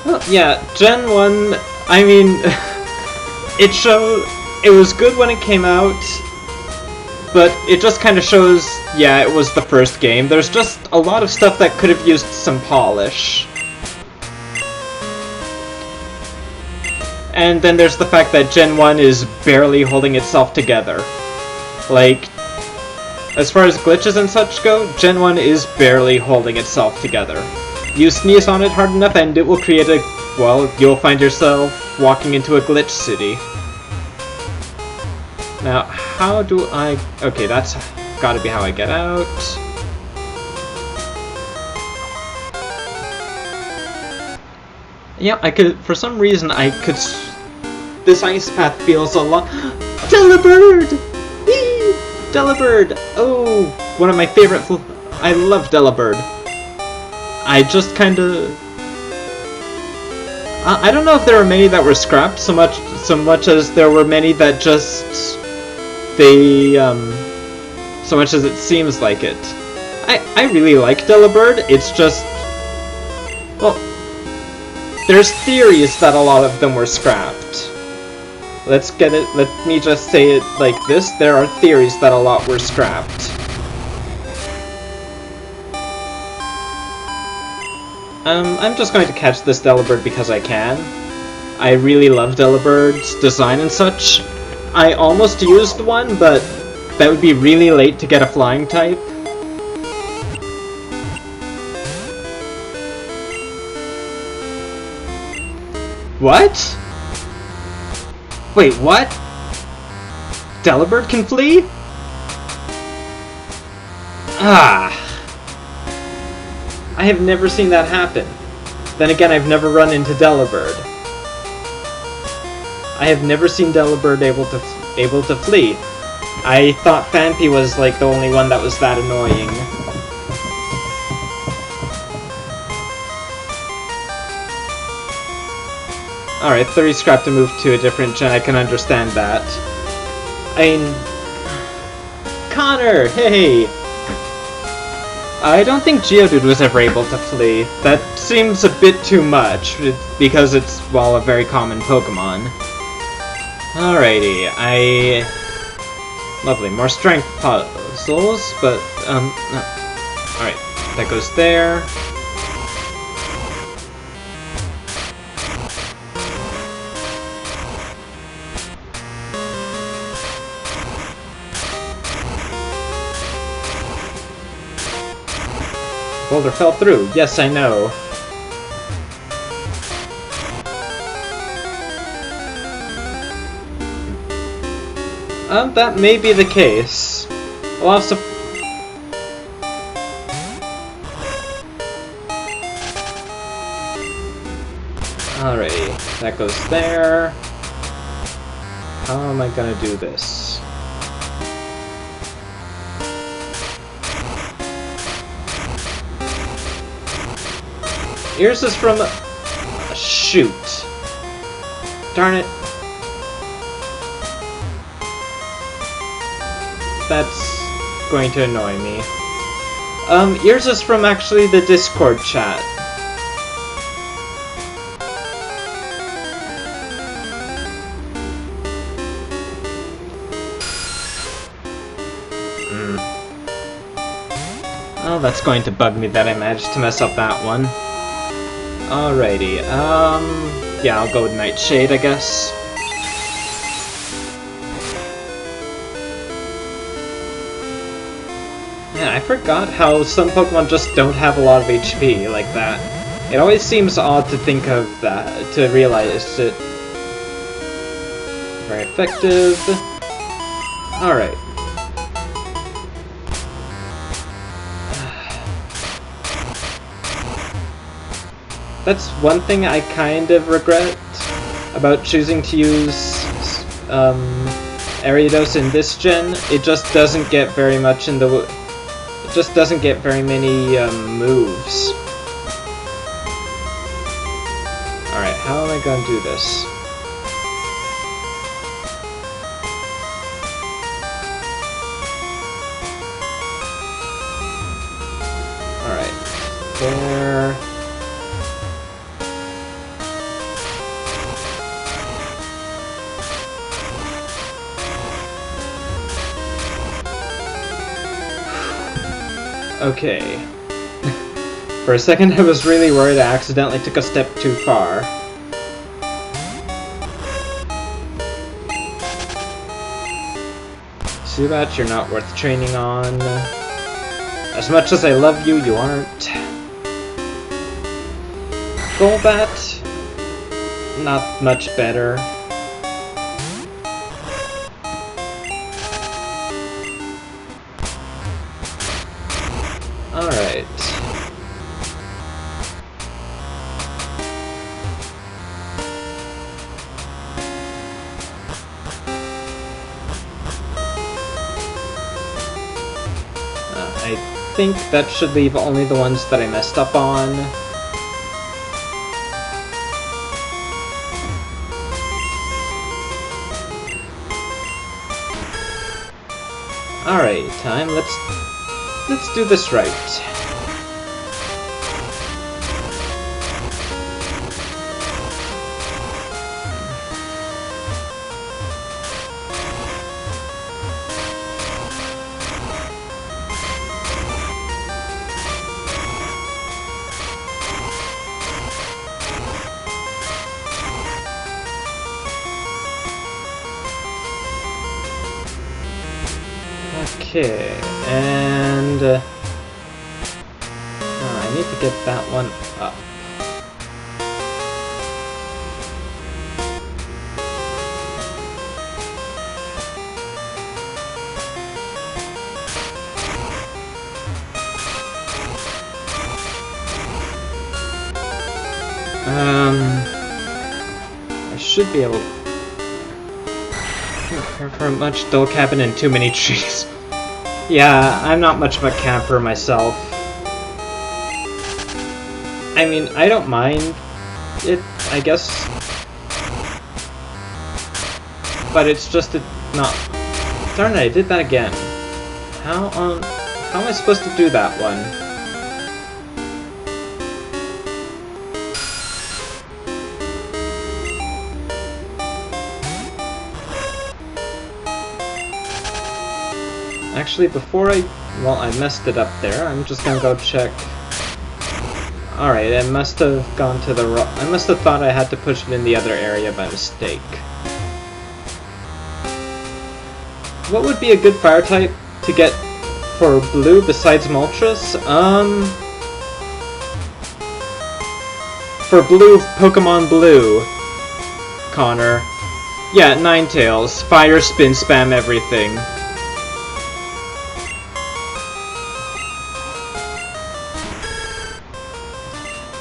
Well, yeah, Gen 1, I mean, it was good when it came out, but it just kind of shows, yeah, it was the first game. There's just a lot of stuff that could have used some polish. And then there's the fact that Gen 1 is barely holding itself together. Like, as far as glitches and such go, Gen 1 is barely holding itself together. You sneeze on it hard enough and it will create a... well, you'll find yourself walking into a glitch city. Now, how do I... okay, that's gotta be how I get out. Yeah, I could... for some reason, I could... this ice path feels a lot... Delibird! Delibird! Oh, one of my favorite... I love Delibird. I just kinda... I don't know if there were many that were scrapped so much as there were many that just... they, so much as it seems like it. I really like Delibird, it's just... well, there's theories that a lot of them were scrapped. Let's get it, let me just say it like this, there are theories that a lot were scrapped. I'm just going to catch this Delibird because I can. I really love Delibird's design and such. I almost used one, but that would be really late to get a flying type. What? Wait, what? Delibird can flee? Ah. I have never seen that happen. Then again, I've never run into Delibird. I have never seen Delibird able to flee. I thought Phanpy was like the only one that was that annoying. Alright, 30 scrap to move to a different gen, I can understand that. I mean... Connor! Hey! I don't think Geodude was ever able to flee. That seems a bit too much, because it's, well, a very common Pokemon. Alrighty, lovely, more strength puzzles, but, no. Alright, that goes there. Boulder fell through. Yes, I know. That may be the case. I'll have some... Alrighty, that goes there. how am I gonna do this? Here's this from... shoot. Darn it. That's going to annoy me. Here's this from actually the Discord chat. Oh, that's going to bug me that I managed to mess up that one. Alrighty, yeah, I'll go with Nightshade, I guess. Yeah, I forgot how some Pokemon just don't have a lot of HP like that. It always seems odd to think of that, to realize it. Very effective. Alright. That's one thing I kind of regret about choosing to use Ariados in this gen. It just doesn't get very much in the... It just doesn't get very many moves. Alright, how am I gonna do this? Alright, there... Okay. For a second I was really worried I accidentally took a step too far. Zubat, you're not worth training on. As much as I love you, you aren't. Golbat, not much better. Alright. I think that should leave only the ones that I messed up on. Alright, time. Let's do this right. Okay, and I need to get that one up. I should be able to prepare for a much dull cabin and too many trees. Yeah, I'm not much of a camper myself. I mean, I don't mind it, I guess. But it's just not... Darn it, I did that again. How am I supposed to do that one? Actually, before I messed it up there. I'm just gonna go check. Alright, I must have gone to the wrong... I must have thought I had to push it in the other area by mistake. What would be a good fire type to get for blue besides Moltres? For blue, Pokemon Blue, Connor. Yeah, Ninetales. Fire, spin, spam everything.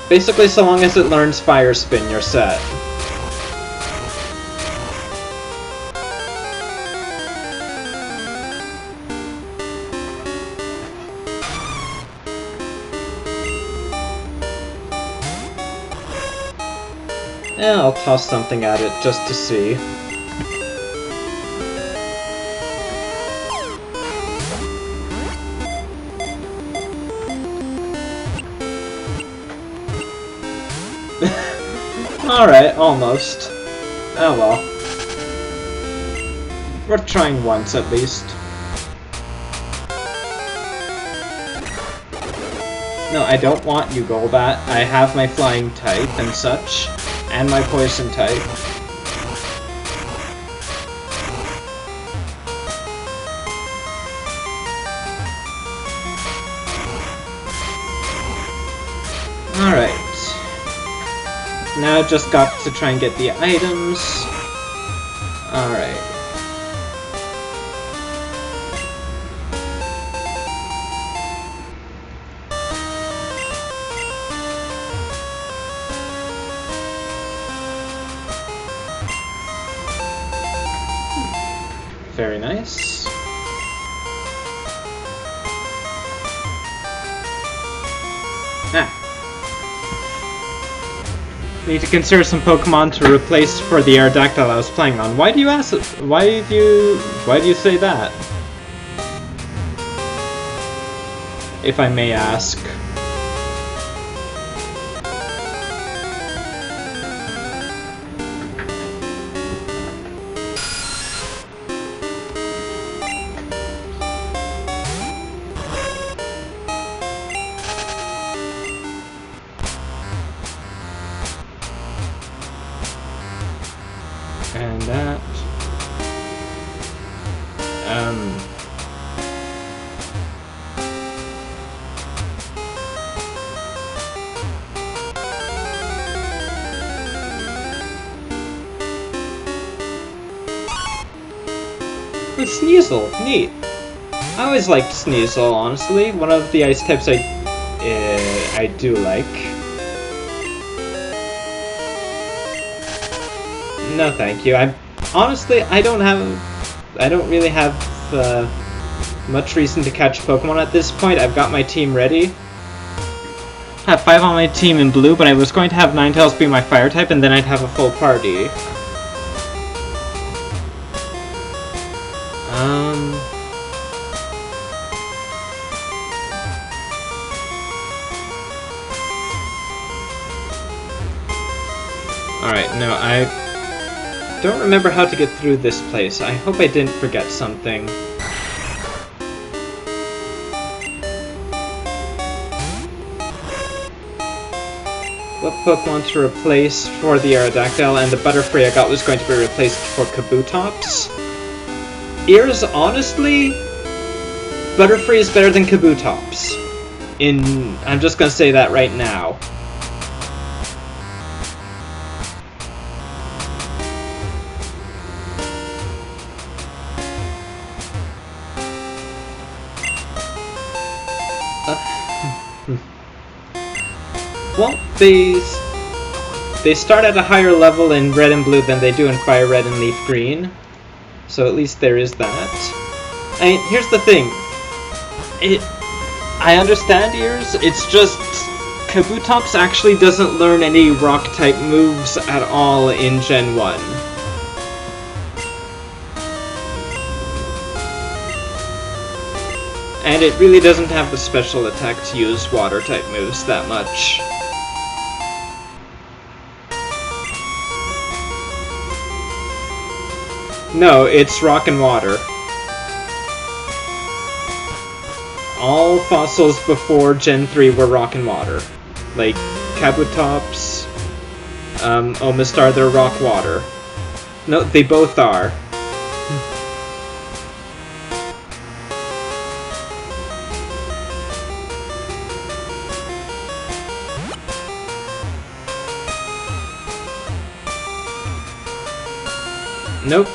Basically, so long as it learns Fire Spin, you're set. I'll toss something at it just to see. Alright, almost. Oh well. Worth trying once at least. No, I don't want you, Golbat. I have my flying type and such, and my poison type. Alright. Now I've just got to try and get the items. Alright. Very nice. Ah. Need to consider some Pokemon to replace for the Aerodactyl I was playing on. Why do you ask? Why do you say that? If I may ask. And that. With Sneasel, neat. I always liked Sneasel, honestly. One of the ice types I do like. No, thank you. Honestly, I don't really have much reason to catch Pokemon at this point. I've got my team ready. I have 5 on my team in blue, but I was going to have Ninetales be my fire type, and then I'd have a full party. Alright, no, I don't remember how to get through this place. I hope I didn't forget something. What Pokemon to replace for the Aerodactyl, and the Butterfree I got was going to be replaced for Kabutops. Ears, honestly, Butterfree is better than Kabutops. I'm just gonna say that right now. Well, they start at a higher level in Red and Blue than they do in Fire Red and Leaf Green. So at least there is that. I mean, here's the thing. I understand Ears, it's just Kabutops actually doesn't learn any Rock-type moves at all in Gen 1. And it really doesn't have the special attack to use Water-type moves that much. No, it's Rock and Water. All fossils before Gen 3 were Rock and Water. Like, Kabutops, Omastar, they're Rock Water. No, they both are. Nope,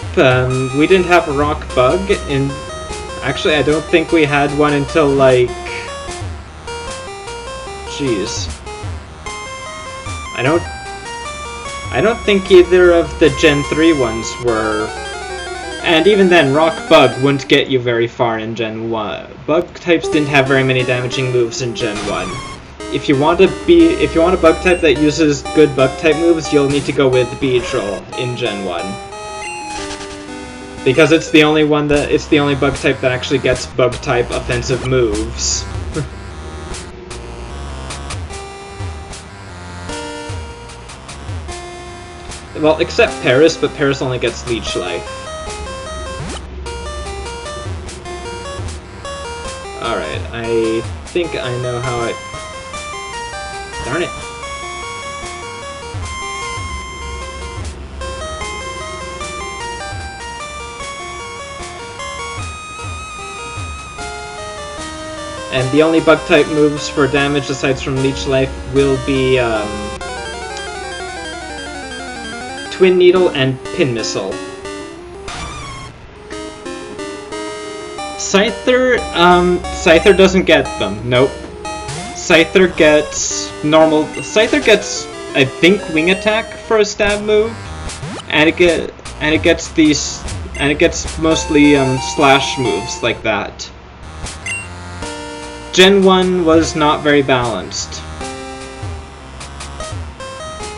we didn't have a rock bug, and actually I don't think we had one until like... Jeez. I don't think either of the Gen 3 ones were... And even then, Rock Bug wouldn't get you very far in Gen 1. Bug types didn't have very many damaging moves in Gen 1. if you want a bug type that uses good bug type moves, you'll need to go with Beedrill in Gen 1. Because it's the only bug type that actually gets bug type offensive moves. Well, except Paris, but Paris only gets Leech Life. Alright, I think I know how it... Darn it. And the only bug type moves for damage aside from Leech Life will be Twin Needle and Pin Missile. Scyther doesn't get them. Nope. Scyther gets I think Wing Attack for a stab move, and it gets mostly slash moves like that. Gen 1 was not very balanced.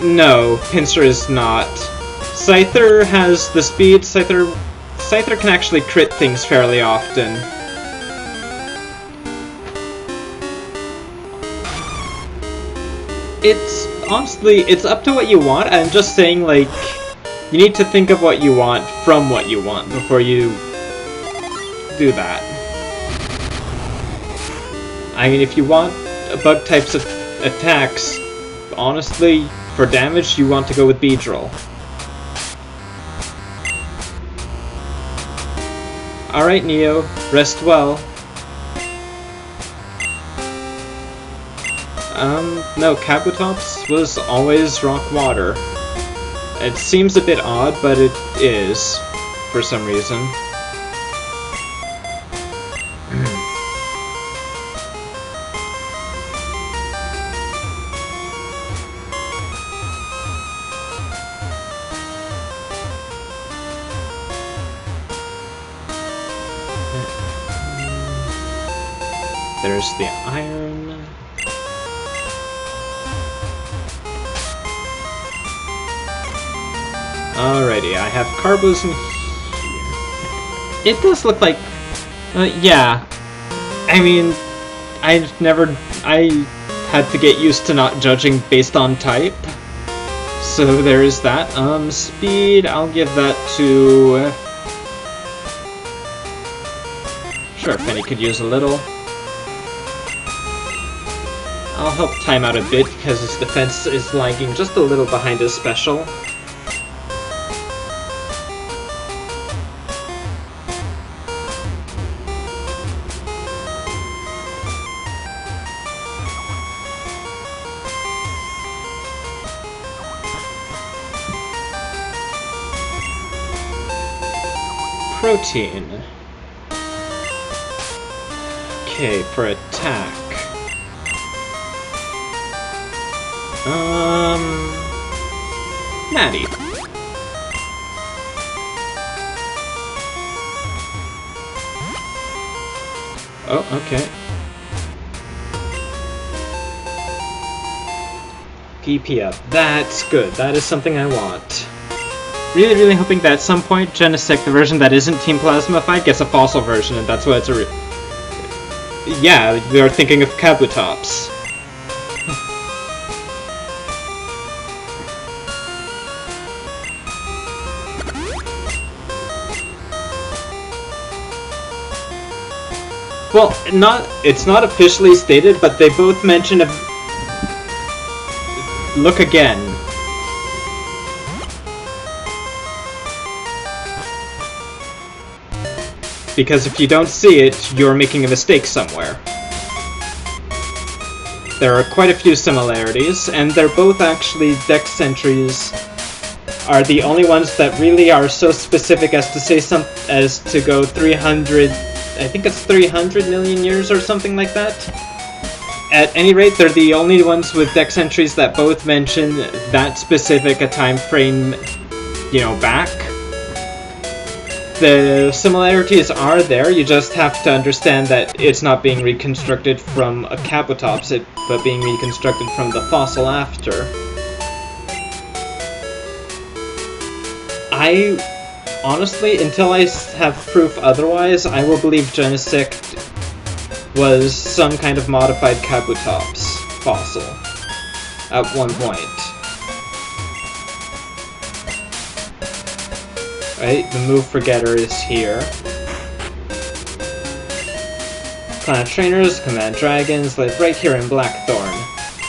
No, Pinsir is not. Scyther has the speed. Scyther can actually crit things fairly often. It's up to what you want. I'm just saying, like, you need to think of what you want from what you want before you do that. I mean, if you want bug types of attacks, honestly, for damage, you want to go with Beedrill. Alright, Neo, rest well. No, Kabutops was always rock water. It seems a bit odd, but it is, for some reason. There's the iron. Alrighty, I have Carbos in here. It does look like... yeah. I mean, I had to get used to not judging based on type. So there is that. Speed, I'll give that to... Sure, Penny could use a little. I'll help time out a bit because his defense is lagging just a little behind his special. Protein. Okay, for attack. Maddie. Oh, okay. PP up. That's good. That is something I want. Really, really hoping that at some point Genesect, the version that isn't Team Plasmified, gets a fossil version, and that's why it's a yeah, we are thinking of Kabutops. Well, it's not officially stated, but they both mention look again. Because if you don't see it, you're making a mistake somewhere. There are quite a few similarities, and they're both actually Dex entries are the only ones that really are so specific as to say as to go 300, I think it's 300 million years or something like that. At any rate, they're the only ones with Dex entries that both mention that specific a time frame, you know, back. The similarities are there, you just have to understand that it's not being reconstructed from a Kabutops, but being reconstructed from the fossil after. Honestly, until I have proof otherwise, I will believe Genesect was some kind of modified Kabutops fossil at one point. Right, the move for Getter is here. Planet Trainers, Command Dragons, live right here in Blackthorn.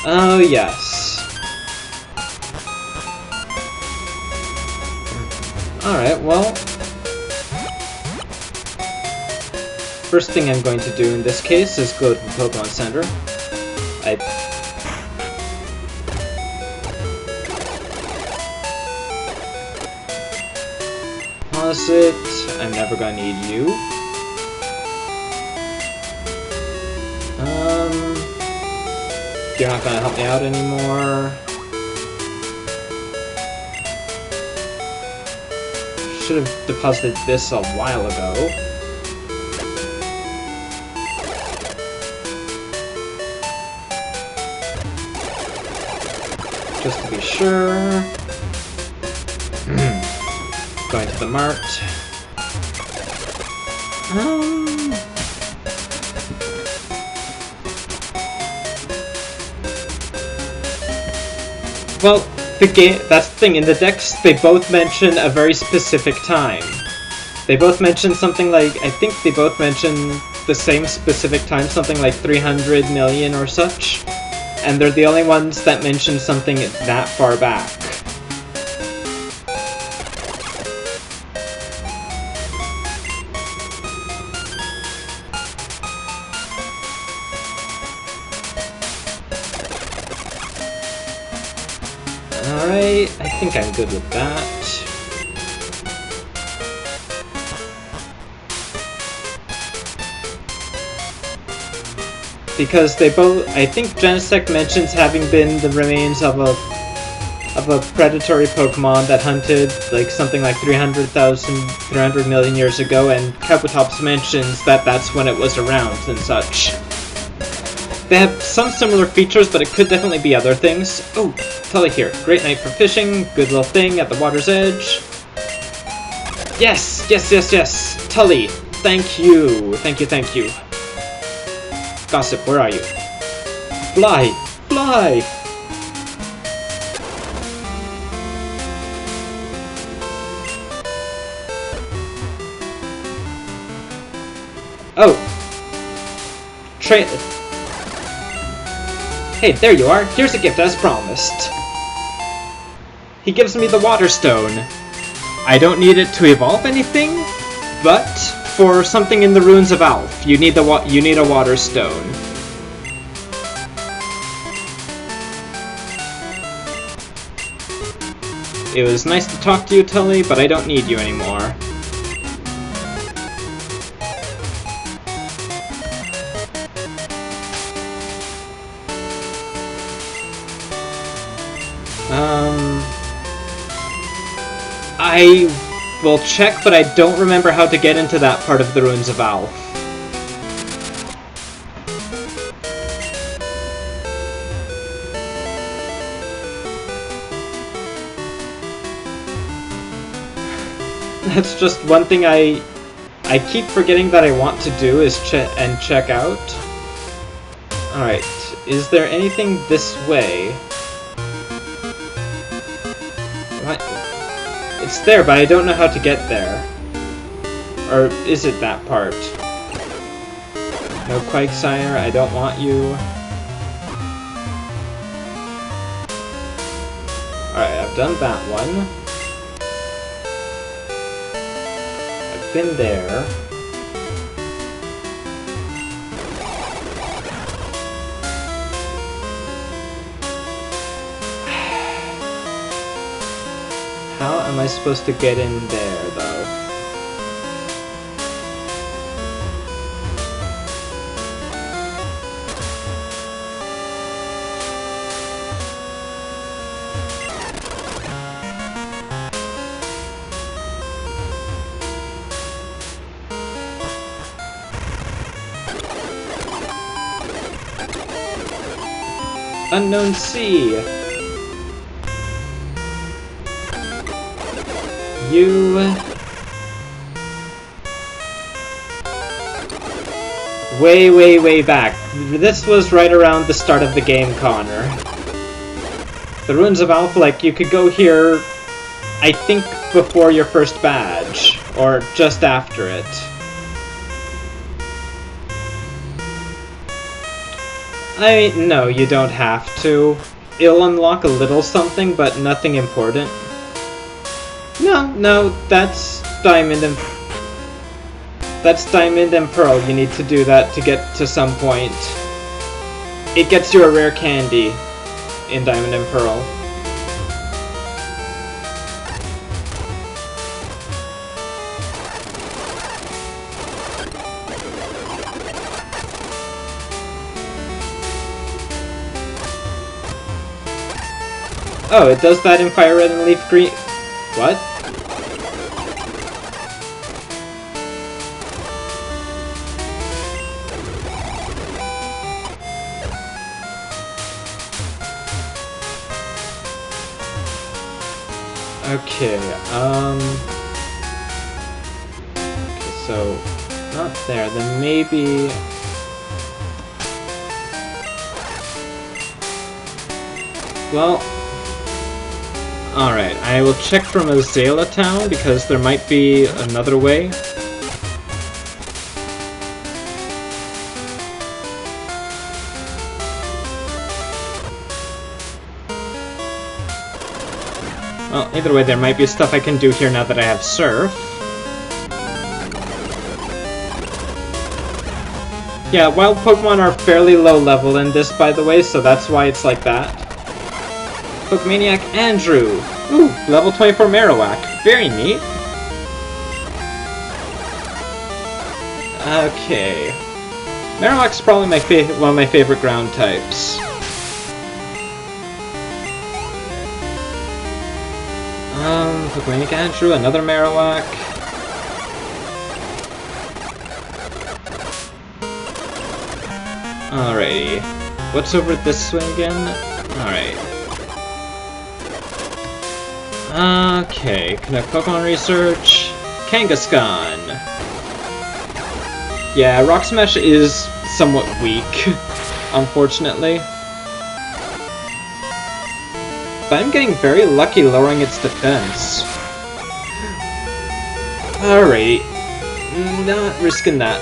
Oh yes. Alright, well... First thing I'm going to do in this case is go to the Pokemon Center. Pause it. I'm never gonna need you. You're not gonna help me out anymore. Should have deposited this a while ago. Just to be sure. Going to the mart. Well, that's the thing, in the decks, they both mention a very specific time. They both mention something like, I think they both mention the same specific time, something like 300 million or such. And they're the only ones that mention something that far back. Alright, I think I'm good with that. Because they both, I think Genesect mentions having been the remains of a predatory Pokemon that hunted like something like 300 million years ago, and Kabutops mentions that that's when it was around and such. They have some similar features, but it could definitely be other things. Oh, Tully here. Great night for fishing. Good little thing at the water's edge. Yes, yes, yes, yes. Tully, thank you. Thank you, thank you. Gossip, where are you? Fly! Fly! Oh! Hey, there you are! Here's a gift as promised! He gives me the Water Stone. I don't need it to evolve anything, but for something in the Ruins of Alph, you need a Water Stone. It was nice to talk to you, Tully, but I don't need you anymore. I will check, but I don't remember how to get into that part of the Ruins of Alph. That's just one thing I keep forgetting that I want to do is check out. Alright, is there anything this way? What? It's there, but I don't know how to get there. Or is it that part? No Quagsire, I don't want you. Alright, I've done that one. I've been there. How am I supposed to get in there, though? Unknown Sea. You... Way back. This was right around the start of the game, Connor. The Ruins of Alpha, like, you could go here, I think, before your first badge, or just after it. No, you don't have to. It'll unlock a little something, but nothing important. No, that's Diamond and... That's Diamond and Pearl. You need to do that to get to some point. It gets you a rare candy in Diamond and Pearl. Oh, it does that in Fire Red and Leaf Green. What? Okay, so, not there, then maybe... Well... Alright, I will check from Azalea Town, because there might be another way. Well, either way, there might be stuff I can do here now that I have Surf. Yeah, wild Pokemon are fairly low level in this, by the way, so that's why it's like that. Pokemaniac Andrew! Ooh, level 24 Marowak. Very neat. Okay. Marowak's probably one of my favorite ground types. Pokemaniac Andrew, another Marowak. Alrighty. What's over this way again? Alright. Okay, Connect Pokemon Research. Kangaskhan. Yeah, Rock Smash is somewhat weak, unfortunately. But I'm getting very lucky lowering its defense. Alrighty. Not risking that.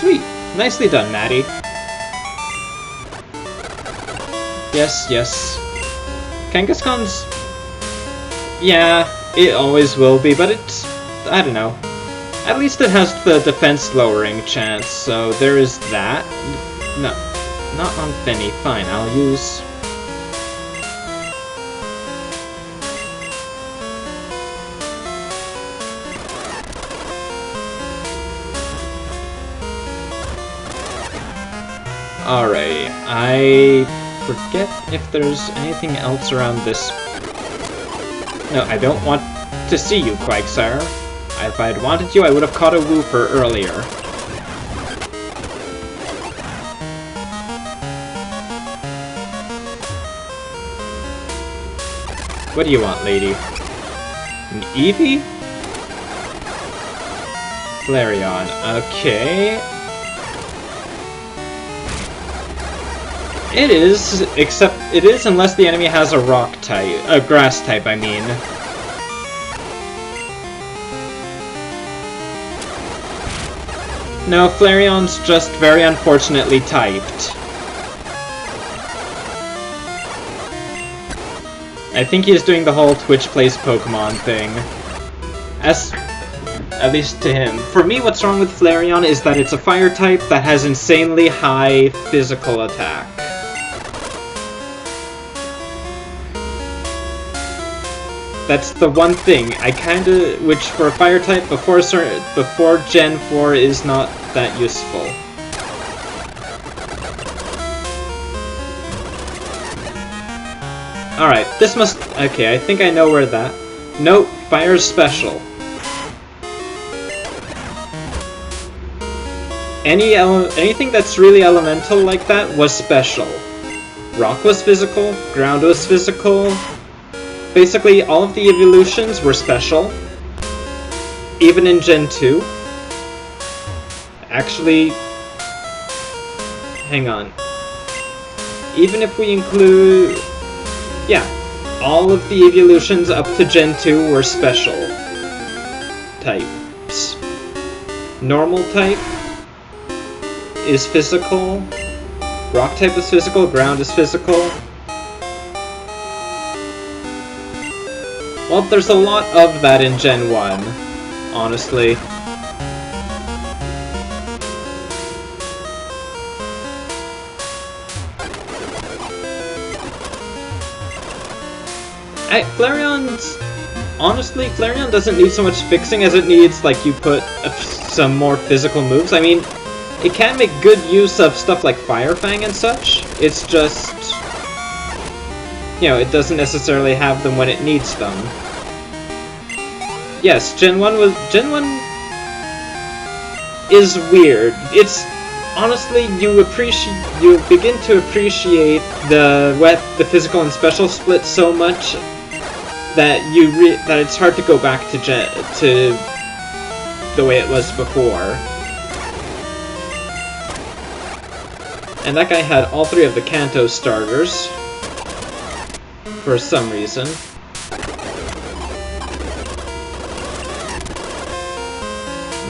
Sweet. Nicely done, Maddie. Yes. Kangaskhan's... Yeah, it always will be, but it's... I don't know. At least it has the defense lowering chance, so there is that. No, not on Benny. Fine, I'll use... Alright, I forget if there's anything else around this... No, I don't want to see you, Quagsire. If I'd wanted you, I would have caught a Wooper earlier. What do you want, lady? An Eevee? Flareon, okay. It is, except it is unless the enemy has a rock type, a grass type, I mean. No, Flareon's just very unfortunately typed. I think he's doing the whole Twitch plays Pokemon thing. At least to him. For me, what's wrong with Flareon is that it's a fire type that has insanely high physical attack. That's the one thing, which for a fire type before Gen 4 is not that useful. Alright, this must... Okay, I think I know where that... Nope, fire's special. anything that's really elemental like that was special. Rock was physical, ground was physical. Basically, all of the evolutions were special. Even in Gen 2. Actually, hang on. Even if we include... yeah, all of the evolutions up to Gen 2 were special types. Normal type is physical. Rock type is physical, ground is physical. Well, there's a lot of that in Gen 1, honestly. Honestly, Flareon doesn't need so much fixing as it needs, like, you put some more physical moves. I mean, it can make good use of stuff like Fire Fang and such. It's just, you know, it doesn't necessarily have them when it needs them. Yes, Gen 1 is weird. It's honestly, you begin to appreciate the physical and special split so much that that it's hard to go back to the way it was before. And that guy had all three of the Kanto starters for some reason.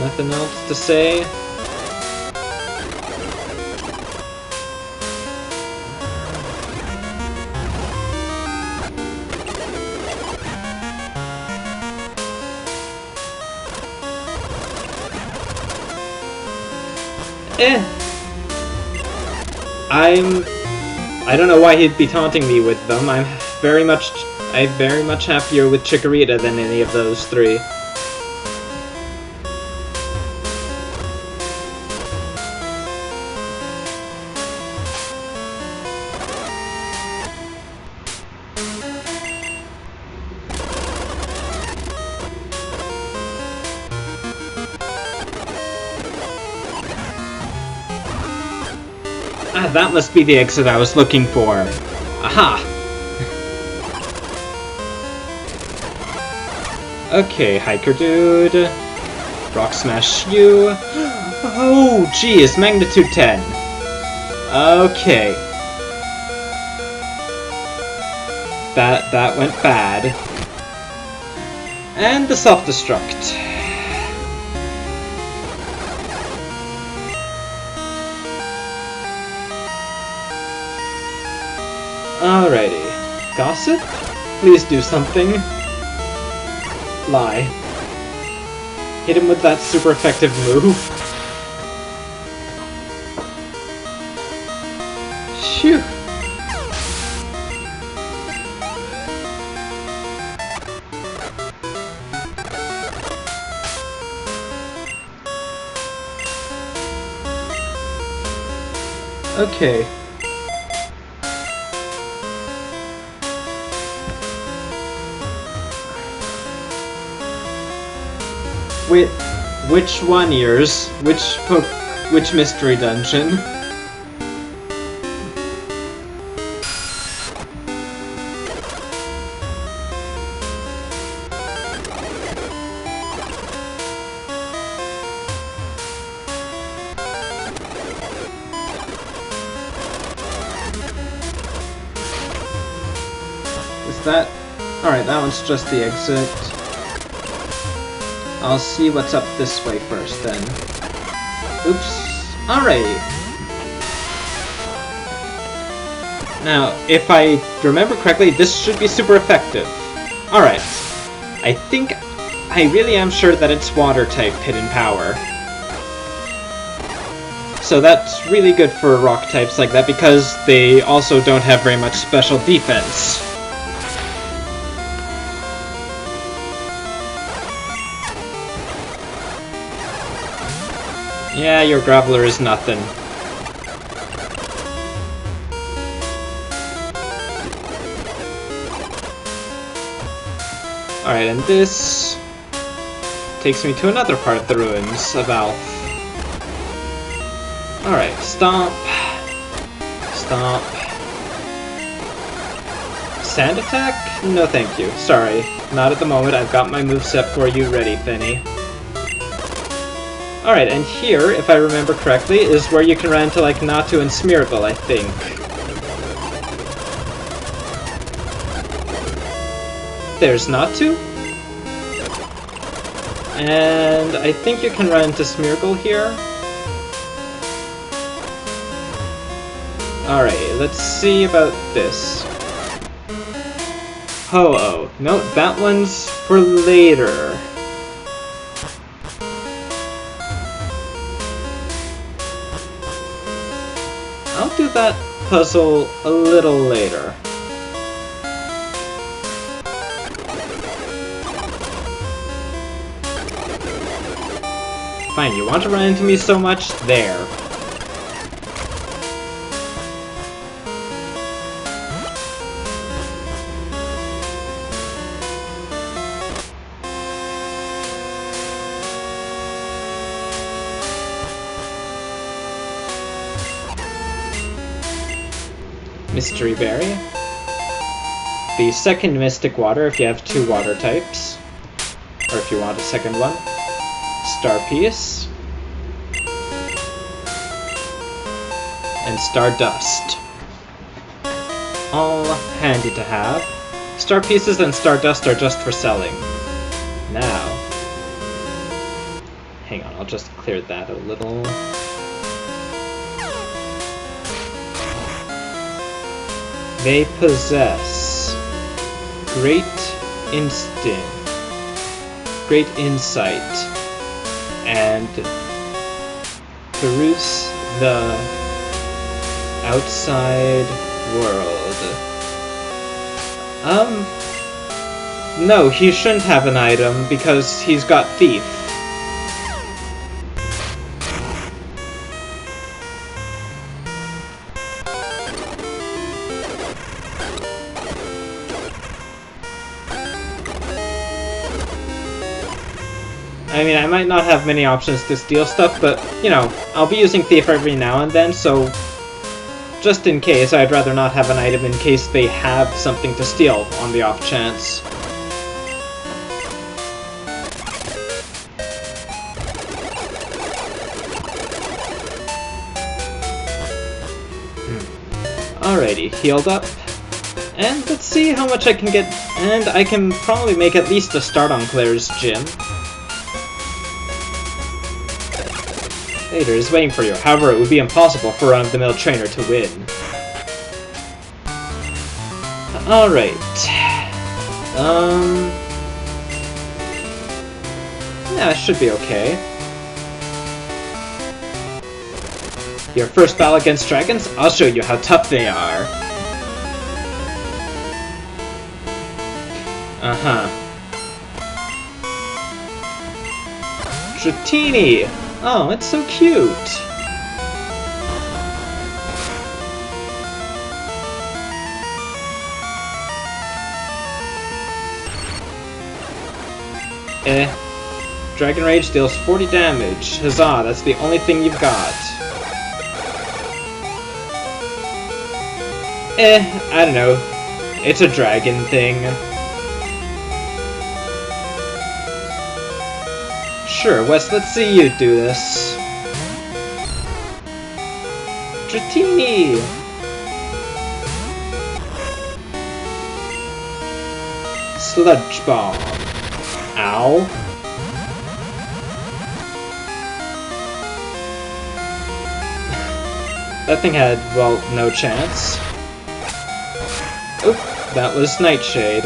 Nothing else to say. I don't know why he'd be taunting me with them. I'm very much happier with Chikorita than any of those three. Ah, that must be the exit I was looking for. Aha! Okay, Hiker Dude. Rock Smash you. Oh, geez, Magnitude 10. Okay. That went bad. And the self-destruct. Alrighty. Gossip? Please do something. Lie. Hit him with that super effective move. Phew. Okay. Wait, which one years? Which mystery dungeon? Is that... Alright, that one's just the exit. I'll see what's up this way first, then. Oops. Alright. Now, if I remember correctly, this should be super effective. Alright. I really am sure that it's Water-type Hidden Power. So that's really good for Rock types like that, because they also don't have very much special defense. Yeah, your Graveler is nothing. Alright, and this takes me to another part of the ruins of Alph. Alright, stomp. Stomp. Sand attack? No thank you. Sorry. Not at the moment. I've got my moveset for you ready, Finny. Alright, and here, if I remember correctly, is where you can run into, like, Natu and Smeargle, I think. There's Natu. And I think you can run into Smeargle here. Alright, let's see about this. Ho-Oh. No, that one's for later. I'll do that puzzle a little later. Fine, you want to run into me so much? There. Mystery Berry. The second Mystic Water if you have 2 water types. Or if you want a second one. Star Piece. And Stardust. All handy to have. Star Pieces and Stardust are just for selling. Now. Hang on, I'll just clear that a little. They possess great instinct, great insight, and peruse the outside world. No, he shouldn't have an item because he's got Thief. I mean, I might not have many options to steal stuff, but, you know, I'll be using Thief every now and then, so just in case, I'd rather not have an item in case they have something to steal on the off chance. Alrighty, healed up. And let's see how much I can get, and I can probably make at least a start on Claire's gym. Vader is waiting for you. However, it would be impossible for a run-of-the-mill trainer to win. Alright. Yeah, it should be okay. Your first battle against dragons? I'll show you how tough they are. Uh-huh. Dratini! Oh, it's so cute! Dragon Rage deals 40 damage. Huzzah, that's the only thing you've got. I don't know. It's a dragon thing. Sure, Wes, let's see you do this. Dratini! Sludge Bomb. Ow. That thing had, well, no chance. Oop, that was Nightshade.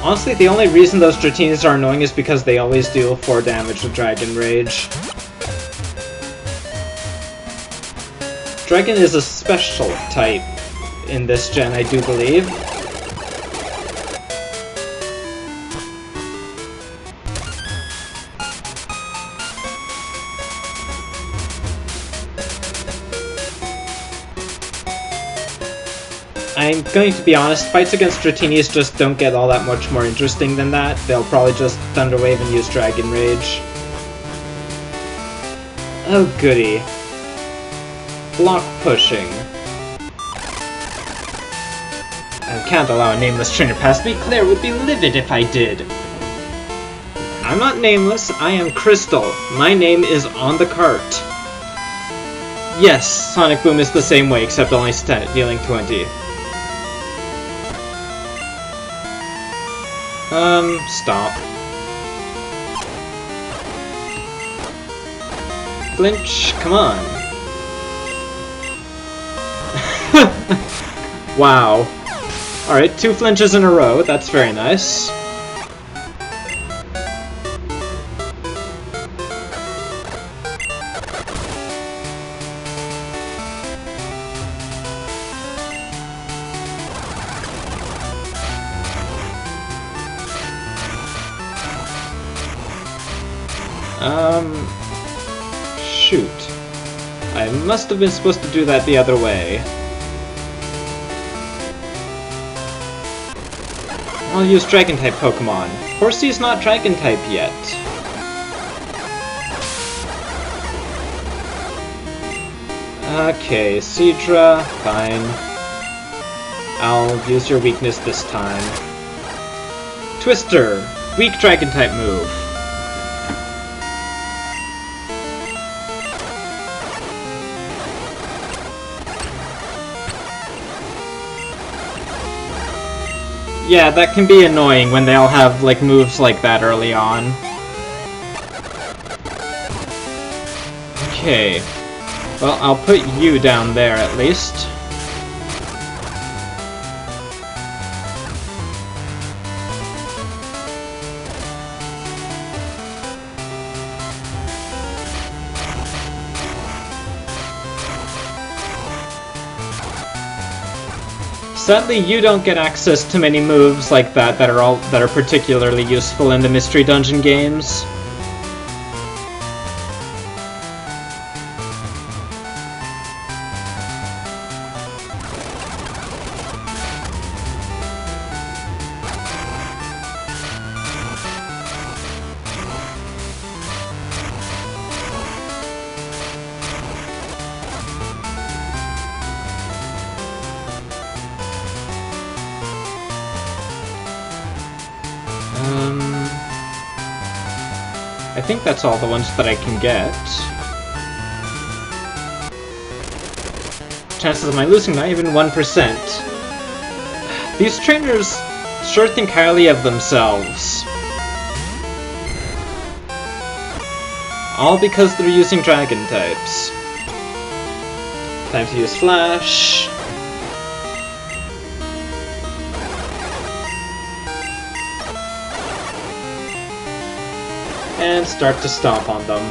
Honestly, the only reason those Dratinis are annoying is because they always deal 4 damage with Dragon Rage. Dragon is a special type in this gen, I do believe. I'm going to be honest, fights against Dratini's just don't get all that much more interesting than that. They'll probably just Thunder Wave and use Dragon Rage. Oh goody. Block pushing. I can't allow a nameless trainer past me. Claire would be livid if I did. I'm not nameless, I am Crystal. My name is on the cart. Yes, Sonic Boom is the same way, except only dealing 20. Stop. Flinch, come on. Wow. Alright, 2 flinches in a row, that's very nice. Shoot. I must have been supposed to do that the other way. I'll use Dragon-type Pokemon. Horsey's not Dragon-type yet. Okay, Seadra, fine. I'll use your weakness this time. Twister, weak Dragon-type move. Yeah, that can be annoying when they all have, like, moves like that early on. Okay. Well, I'll put you down there at least. Sadly, you don't get access to many moves like that that are particularly useful in the Mystery Dungeon games. I think that's all the ones that I can get. Chances of my losing, not even 1%. These trainers sure think highly of themselves. All because they're using dragon types. Time to use Flash. And start to stomp on them.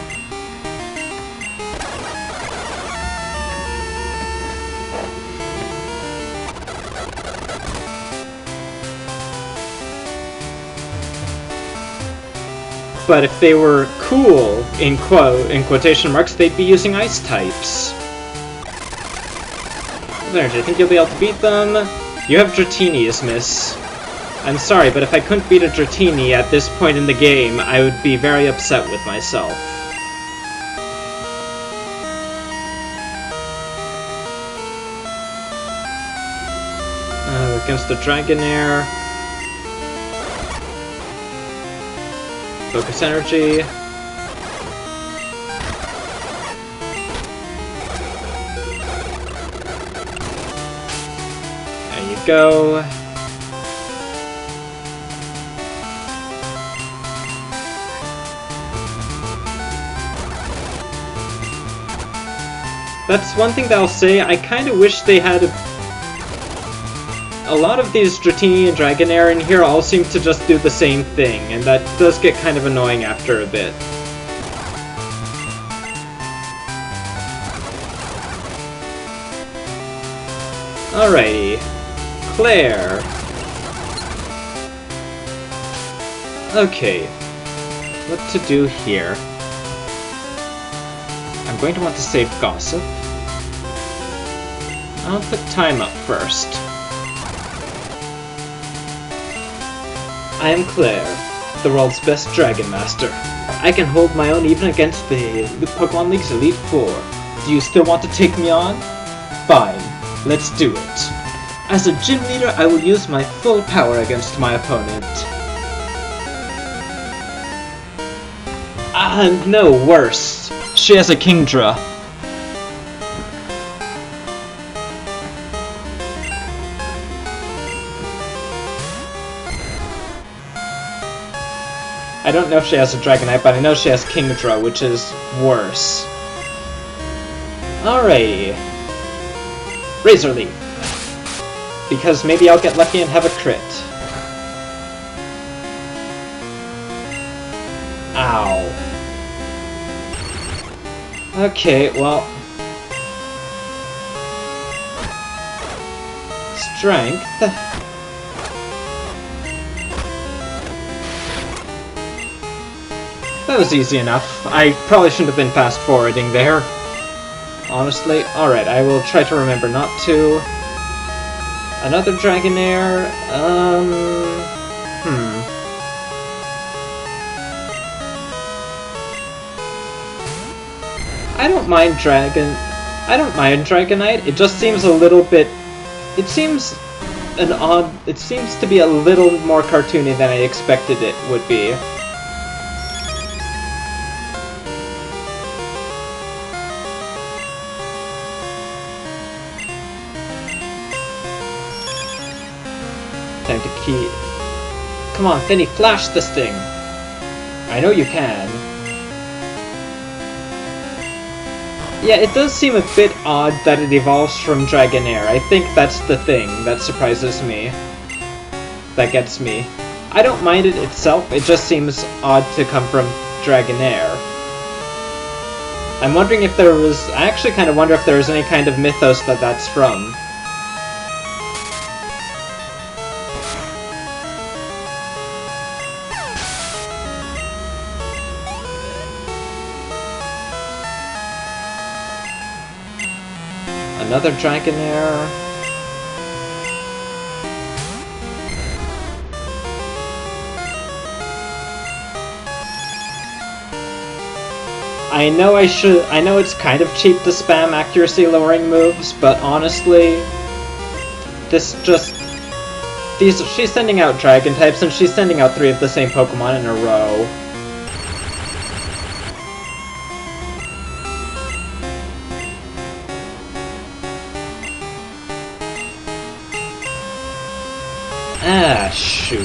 But if they were cool, in quotation marks, they'd be using ice types. There, do you think you'll be able to beat them? You have Dratini's, miss. I'm sorry, but if I couldn't beat a Dratini at this point in the game, I would be very upset with myself. Against the Dragonair. Focus energy. There you go. That's one thing that I'll say, I kind of wish they had a lot of these Dratini and Dragonair in here all seem to just do the same thing, and that does get kind of annoying after a bit. Alrighty. Claire. Okay. What to do here? I'm going to want to save Gossip. I'll put Time up first. I am Claire, the world's best Dragon Master. I can hold my own even against the Pokemon League's Elite Four. Do you still want to take me on? Fine, let's do it. As a gym leader, I will use my full power against my opponent. No, worse. She has a Kingdra. I don't know if she has a Dragonite, but I know she has Kingdra, which is worse. Alrighty. Razor Leaf. Because maybe I'll get lucky and have a crit. Ow. Okay, well... Strength... That was easy enough. I probably shouldn't have been fast-forwarding there. Honestly. Alright, I will try to remember not to. Another Dragonair. I don't mind Dragonite. It just seems a little bit... It seems to be a little more cartoony than I expected it would be. Time to key. Come on, Finny, flash this thing! I know you can. Yeah, it does seem a bit odd that it evolves from Dragonair. I think that's the thing that surprises me. That gets me. I don't mind it itself, it just seems odd to come from Dragonair. I'm wondering if there was... I actually kind of wonder if there was any kind of mythos that that's from. Another Dragonair. I know it's kind of cheap to spam accuracy lowering moves, but honestly, she's sending out Dragon types and she's sending out 3 of the same Pokemon in a row. Ah, shoot.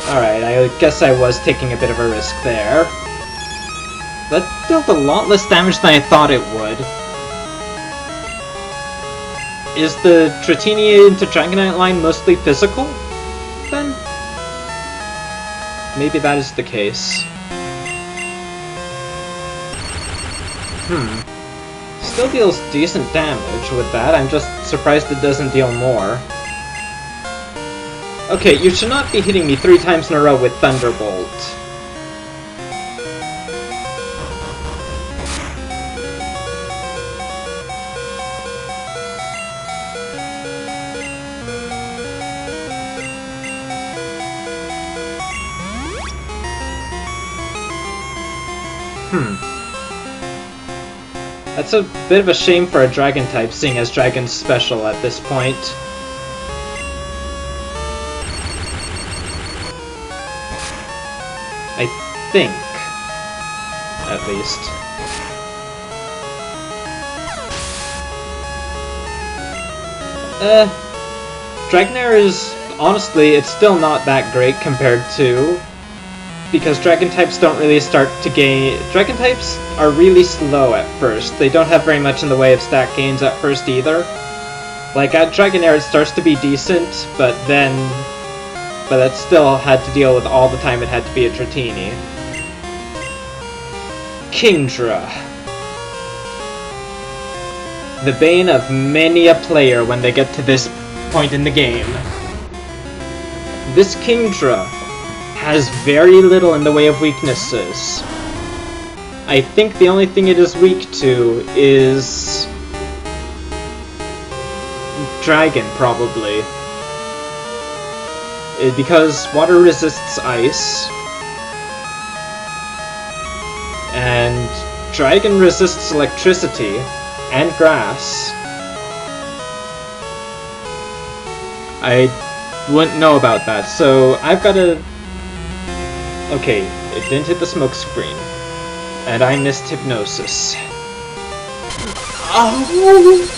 Alright, I guess I was taking a bit of a risk there. That dealt a lot less damage than I thought it would. Is the Dratini into Dragonite line mostly physical, then? Maybe that is the case. Still deals decent damage with that, I'm just surprised it doesn't deal more. Okay, you should not be hitting me 3 times in a row with Thunderbolt. That's a bit of a shame for a Dragon type, seeing as Dragon's special at this point. I think, at least. Dragonair is, honestly, it's still not that great compared to, because Dragon types don't really start to gain, Dragon types are really slow at first. They don't have very much in the way of stat gains at first either. Like, at Dragonair it starts to be decent, but it still had to deal with all the time it had to be a Dratini. Kingdra. The bane of many a player when they get to this point in the game. This Kingdra has very little in the way of weaknesses. I think the only thing it is weak to is... Dragon, probably. Because water resists ice, and dragon resists electricity and grass. I wouldn't know about that, so I've got to... Okay, it didn't hit the smoke screen, and I missed hypnosis. Oh!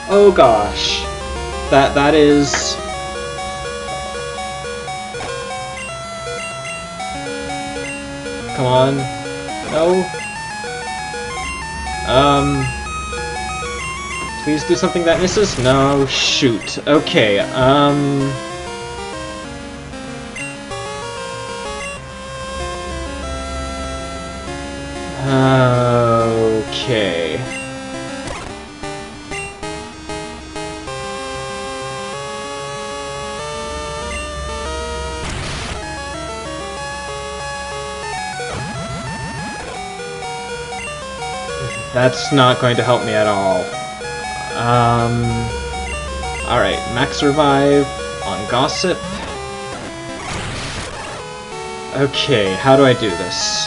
Oh gosh. That is... Come on. No. Please do something that misses? No, shoot. Okay, okay. That's not going to help me at all. Alright, max revive on Gossip. Okay, how do I do this?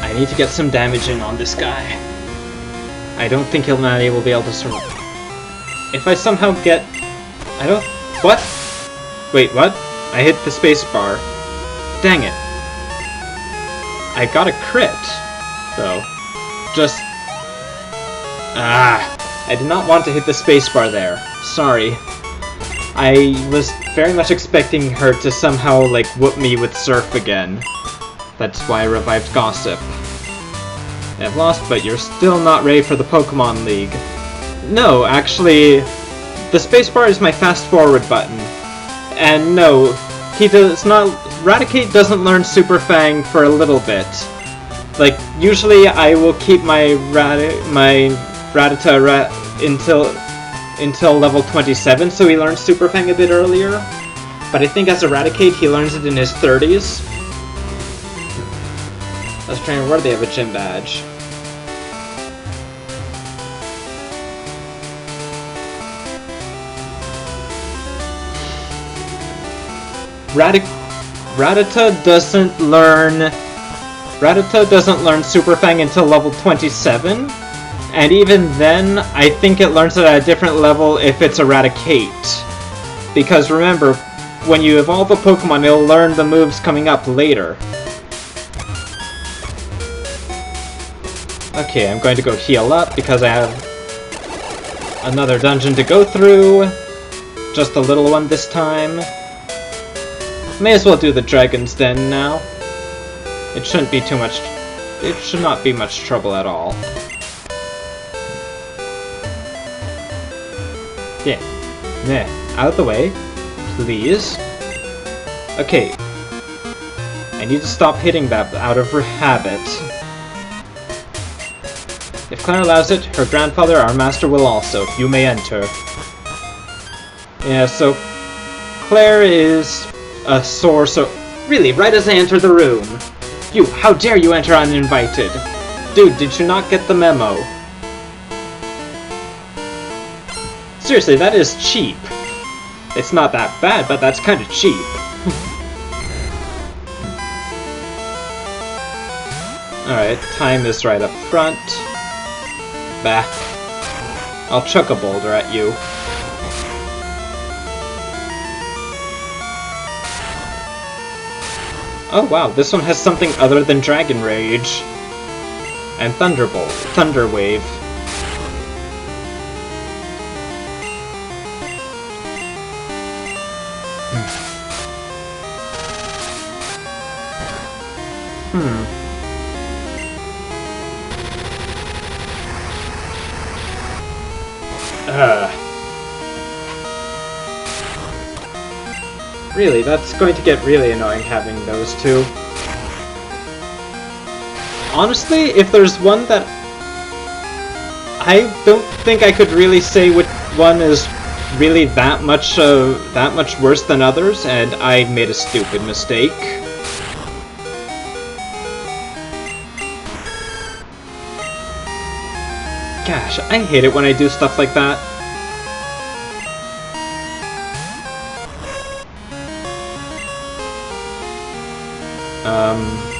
I need to get some damage in on this guy. I don't think he'll not will be able to survive. If I somehow get... I don't... What? Wait, what? I hit the spacebar. Dang it. I got a crit, though. Just... I did not want to hit the spacebar there. Sorry. I was very much expecting her to somehow, like, whoop me with Surf again. That's why I revived Gossip. I've lost, but you're still not ready for the Pokemon League. No, actually, the spacebar is my fast forward button. And no, he does not... Raticate doesn't learn Super Fang for a little bit. Like, usually I will keep my Rattata until level 27, so he learns Super Fang a bit earlier. But I think as a Raticate, he learns it in his 30s. I was trying to remember, they have a gym badge. Rattata doesn't learn Super Fang until level 27, and even then, I think it learns it at a different level if it's a Raticate. Because remember, when you evolve a Pokemon, it'll learn the moves coming up later. Okay, I'm going to go heal up because I have another dungeon to go through. Just a little one this time. May as well do the Dragon's Den now. It shouldn't be too much... It should not be much trouble at all. Yeah. Yeah. Out of the way. Please. Okay. I need to stop hitting that out of habit. If Claire allows it, her grandfather, our master, will also. You may enter. Yeah, so... Claire is... a sore, so... Really, right as I enter the room. You, how dare you enter uninvited? Dude, did you not get the memo? Seriously, that is cheap. It's not that bad, but that's kind of cheap. Alright, time is right up front. Back. I'll chuck a boulder at you. Oh wow, this one has something other than Dragon Rage. And Thunderbolt. Thunder Wave. Really, that's going to get really annoying having those two. Honestly, if there's one that... I don't think I could really say which one is really that much worse than others, and I made a stupid mistake. Gosh, I hate it when I do stuff like that.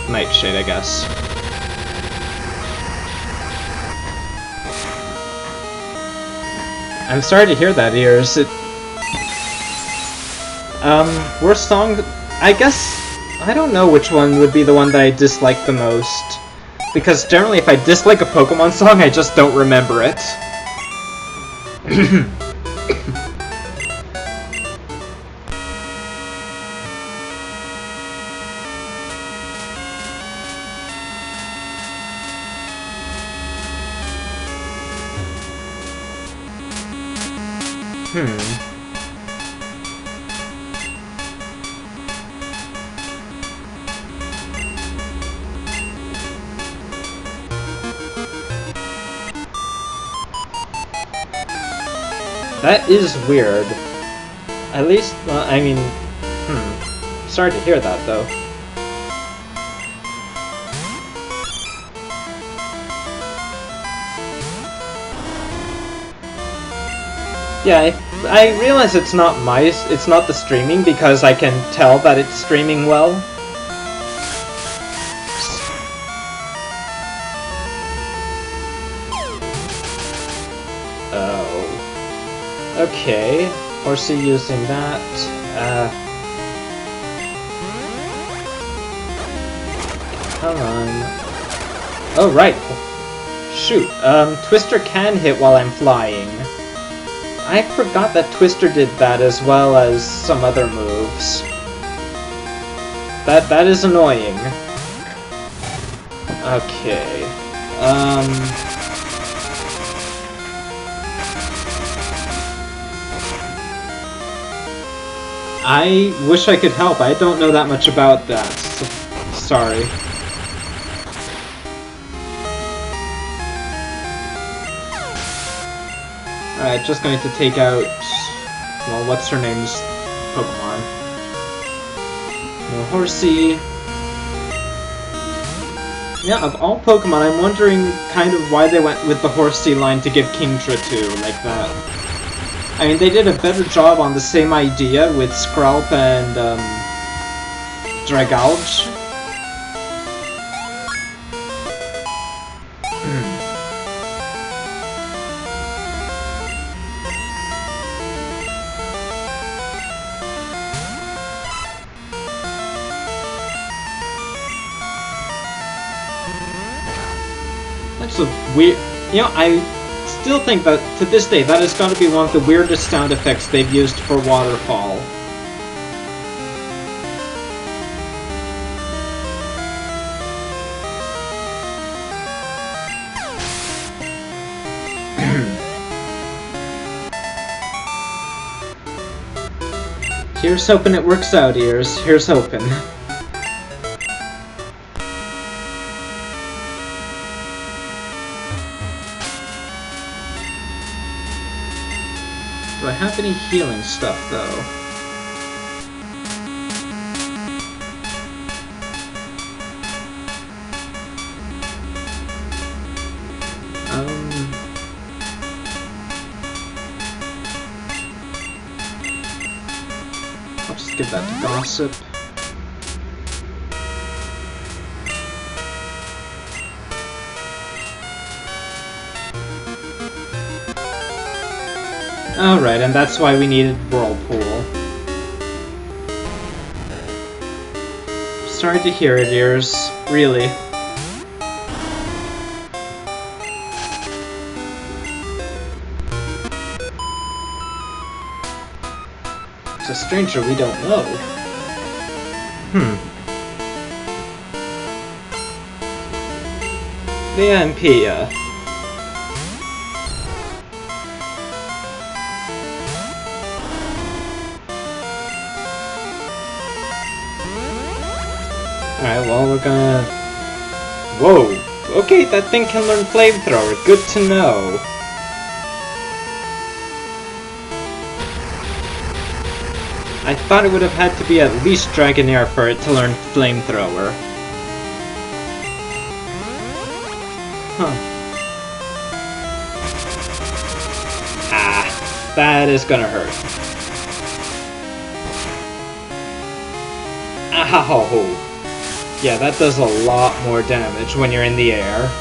Nightshade, I guess. I'm sorry to hear that, Ears. Worst song? I guess... I don't know which one would be the one that I dislike the most. Because generally if I dislike a Pokemon song, I just don't remember it. That is weird. At least, I mean, sorry to hear that, though. Yeah, I realize it's not the streaming, because I can tell that it's streaming well. Oh. Okay. Horsey using that. Come on. Oh, right. Shoot. Twister can hit while I'm flying. I forgot that Twister did that as well as some other moves. That is annoying. Okay. I wish I could help. I don't know that much about that. So, sorry. Alright, just going to take out, well, what's her name's Pokemon? No Horsey. Yeah, of all Pokemon, I'm wondering kind of why they went with the Horsey line to give Kingdra to, like that. I mean, they did a better job on the same idea with Skrelp and, Dragalge. That's a weird... You know, I still think that, to this day, that has got to be one of the weirdest sound effects they've used for Waterfall. Here's hoping it works out, Ears. Here's hoping. Do I have any healing stuff, though? I'll just give that to Gossip. Alright, and that's why we needed Whirlpool. Sorry to hear it, Ears. Really. It's a stranger we don't know. Vampia. Alright, well, we're gonna... Whoa! Okay, that thing can learn Flamethrower. Good to know. I thought it would have had to be at least Dragonair for it to learn Flamethrower. Huh. Ah, that is gonna hurt. Ow! Yeah, that does a lot more damage when you're in the air.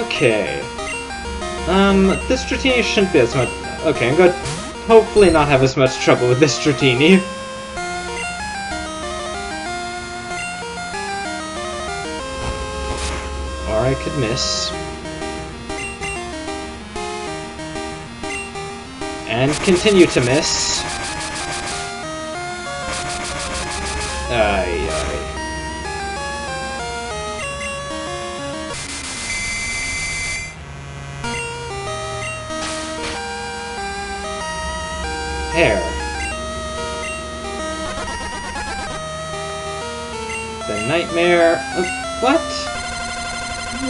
Okay. This Dratini shouldn't be as much... Okay, I'm going to hopefully not have as much trouble with this Dratini. Or I could miss. And continue to miss. Aye, aye. Hair. The Nightmare... what?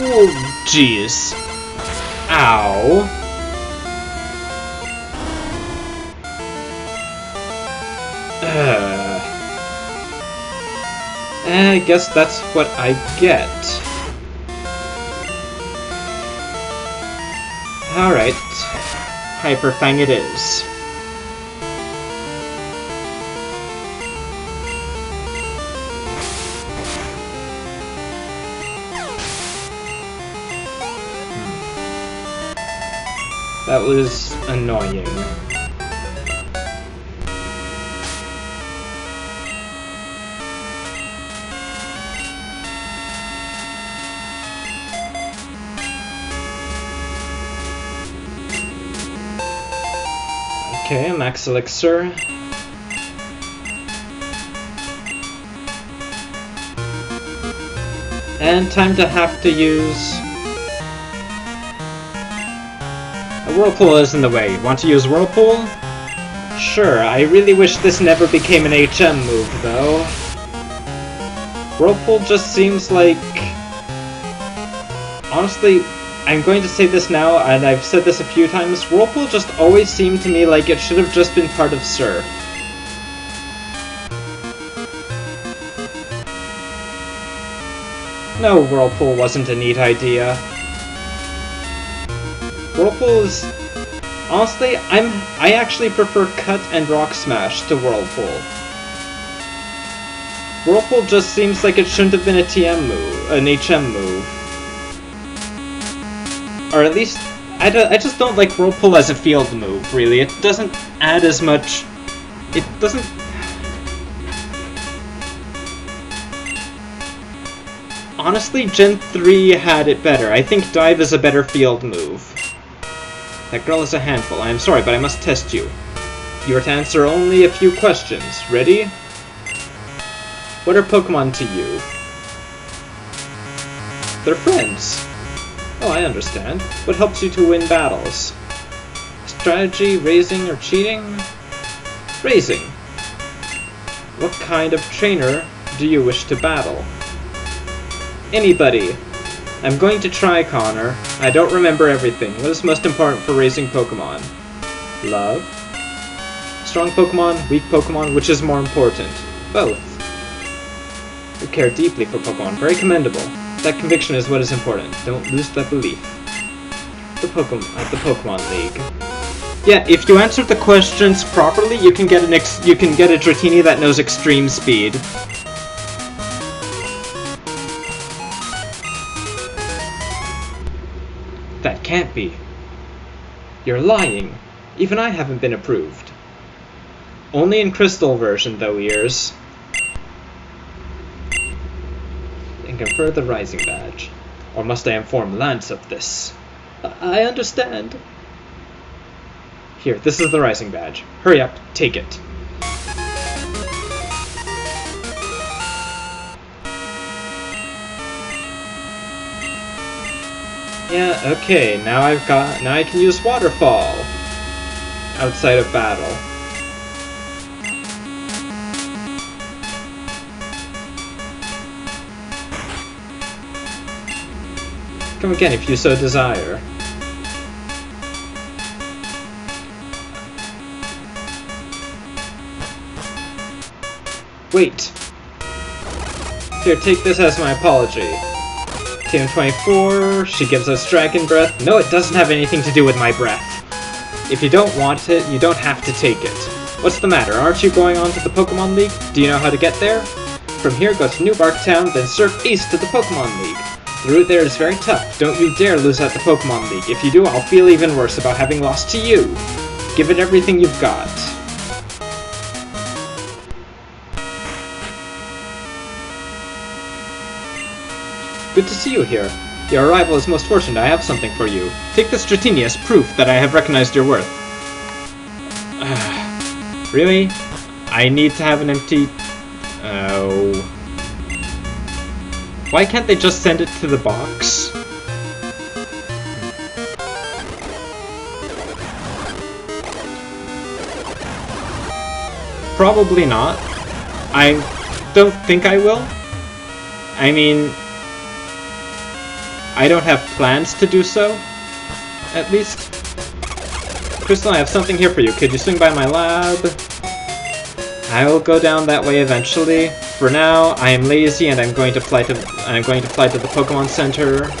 Oh, jeez. Ow. I guess that's what I get. Alright. Hyper Fang it is. That was annoying. Okay, Max Elixir. And time to have to use... A Whirlpool is in the way. Want to use Whirlpool? Sure, I really wish this never became an HM move, though. Whirlpool just seems like... Honestly, I'm going to say this now, and I've said this a few times, Whirlpool just always seemed to me like it should have just been part of Surf. No, Whirlpool wasn't a neat idea. Whirlpool is... Honestly, I actually prefer Cut and Rock Smash to Whirlpool. Whirlpool just seems like it shouldn't have been a TM move, an HM move. Or at least, I just don't like Whirlpool as a field move, really. It doesn't add as much... It doesn't... Honestly, Gen 3 had it better. I think Dive is a better field move. That girl is a handful. I am sorry, but I must test you. You are to answer only a few questions. Ready? What are Pokemon to you? They're friends. Oh, I understand. What helps you to win battles? Strategy, raising, or cheating? Raising. What kind of trainer do you wish to battle? Anybody. I'm going to try, Connor. I don't remember everything. What is most important for raising Pokemon? Love? Strong Pokemon, weak Pokemon, which is more important? Both. You care deeply for Pokemon. Very commendable. That conviction is what is important. Don't lose that belief. The Pokemon League. Yeah, if you answer the questions properly, you can get a Dratini that knows extreme speed. That can't be. You're lying. Even I haven't been approved. Only in Crystal version, though, Ears. And confer the Rising Badge. Or must I inform Lance of this? I understand. Here, this is the Rising Badge. Hurry up, take it. Yeah, okay, now I can use Waterfall outside of battle. Come again if you so desire. Wait. Here, take this as my apology. Team 24, she gives us dragon breath. No, it doesn't have anything to do with my breath. If you don't want it, you don't have to take it. What's the matter? Aren't you going on to the Pokémon League? Do you know how to get there? From here, go to New Barktown, then surf east to the Pokémon League. The route there is very tough. Don't you dare lose at the Pokémon League. If you do, I'll feel even worse about having lost to you. Give it everything you've got. Good to see you here. Your arrival is most fortunate. I have something for you. Take this Dratini as proof that I have recognized your worth. Really? I need to have an empty... Oh... Why can't they just send it to the box? Probably not. I don't think I will. I mean... I don't have plans to do so, at least. Crystal, I have something here for you. Could you swing by my lab? I will go down that way eventually. For now, I am lazy and I'm going to fly to the Pokemon Center.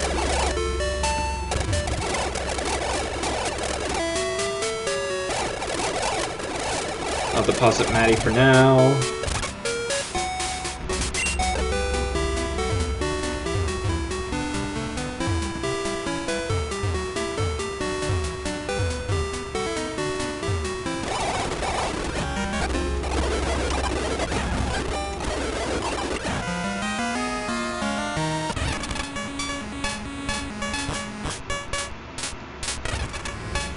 I'll deposit Maddie for now.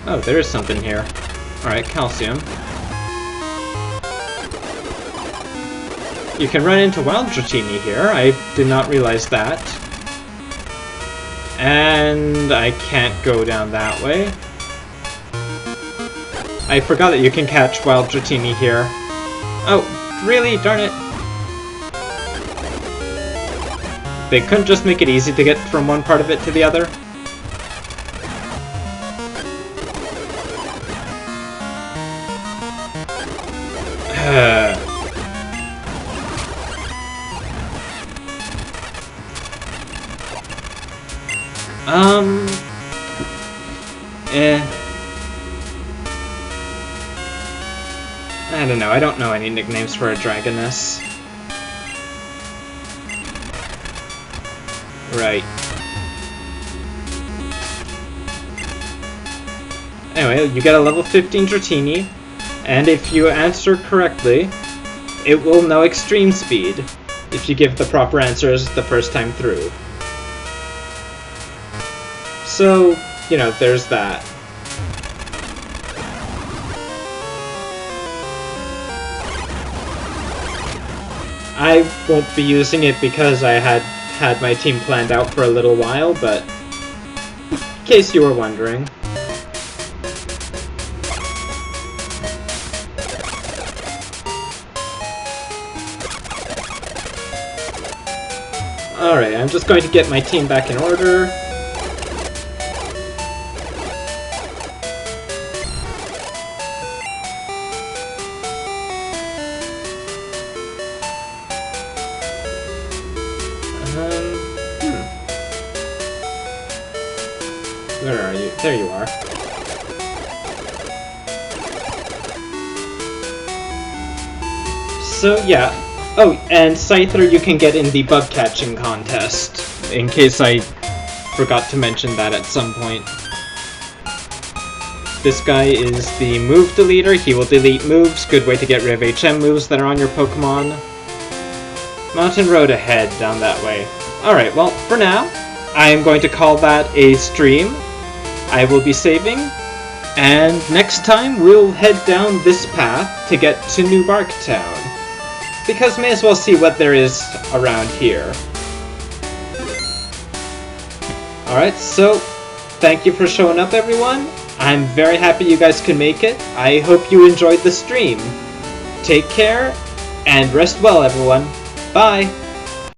Oh, there is something here. Alright, calcium. You can run into Wild Dratini here. I did not realize that. And I can't go down that way. I forgot that you can catch Wild Dratini here. Oh, really? Darn it. They couldn't just make it easy to get from one part of it to the other? I don't know. I don't know any nicknames for a Dragoness. Right. Anyway, you get a level 15 Dratini, and if you answer correctly, it will know Extreme Speed if you give the proper answers the first time through. So, you know, there's that. I won't be using it because I had my team planned out for a little while, but in case you were wondering. Alright, I'm just going to get my team back in order. Where are you? There you are. So, yeah. Oh, and Scyther you can get in the bug catching contest, in case I forgot to mention that at some point. This guy is the move deleter. He will delete moves. Good way to get rid of HM moves that are on your Pokemon. Mountain Road ahead, down that way. Alright, well, for now, I am going to call that a stream. I will be saving, and next time we'll head down this path to get to New Barktown. Because may as well see what there is around here. Alright, so thank you for showing up, everyone. I'm very happy you guys could make it. I hope you enjoyed the stream. Take care, and rest well, everyone. Bye!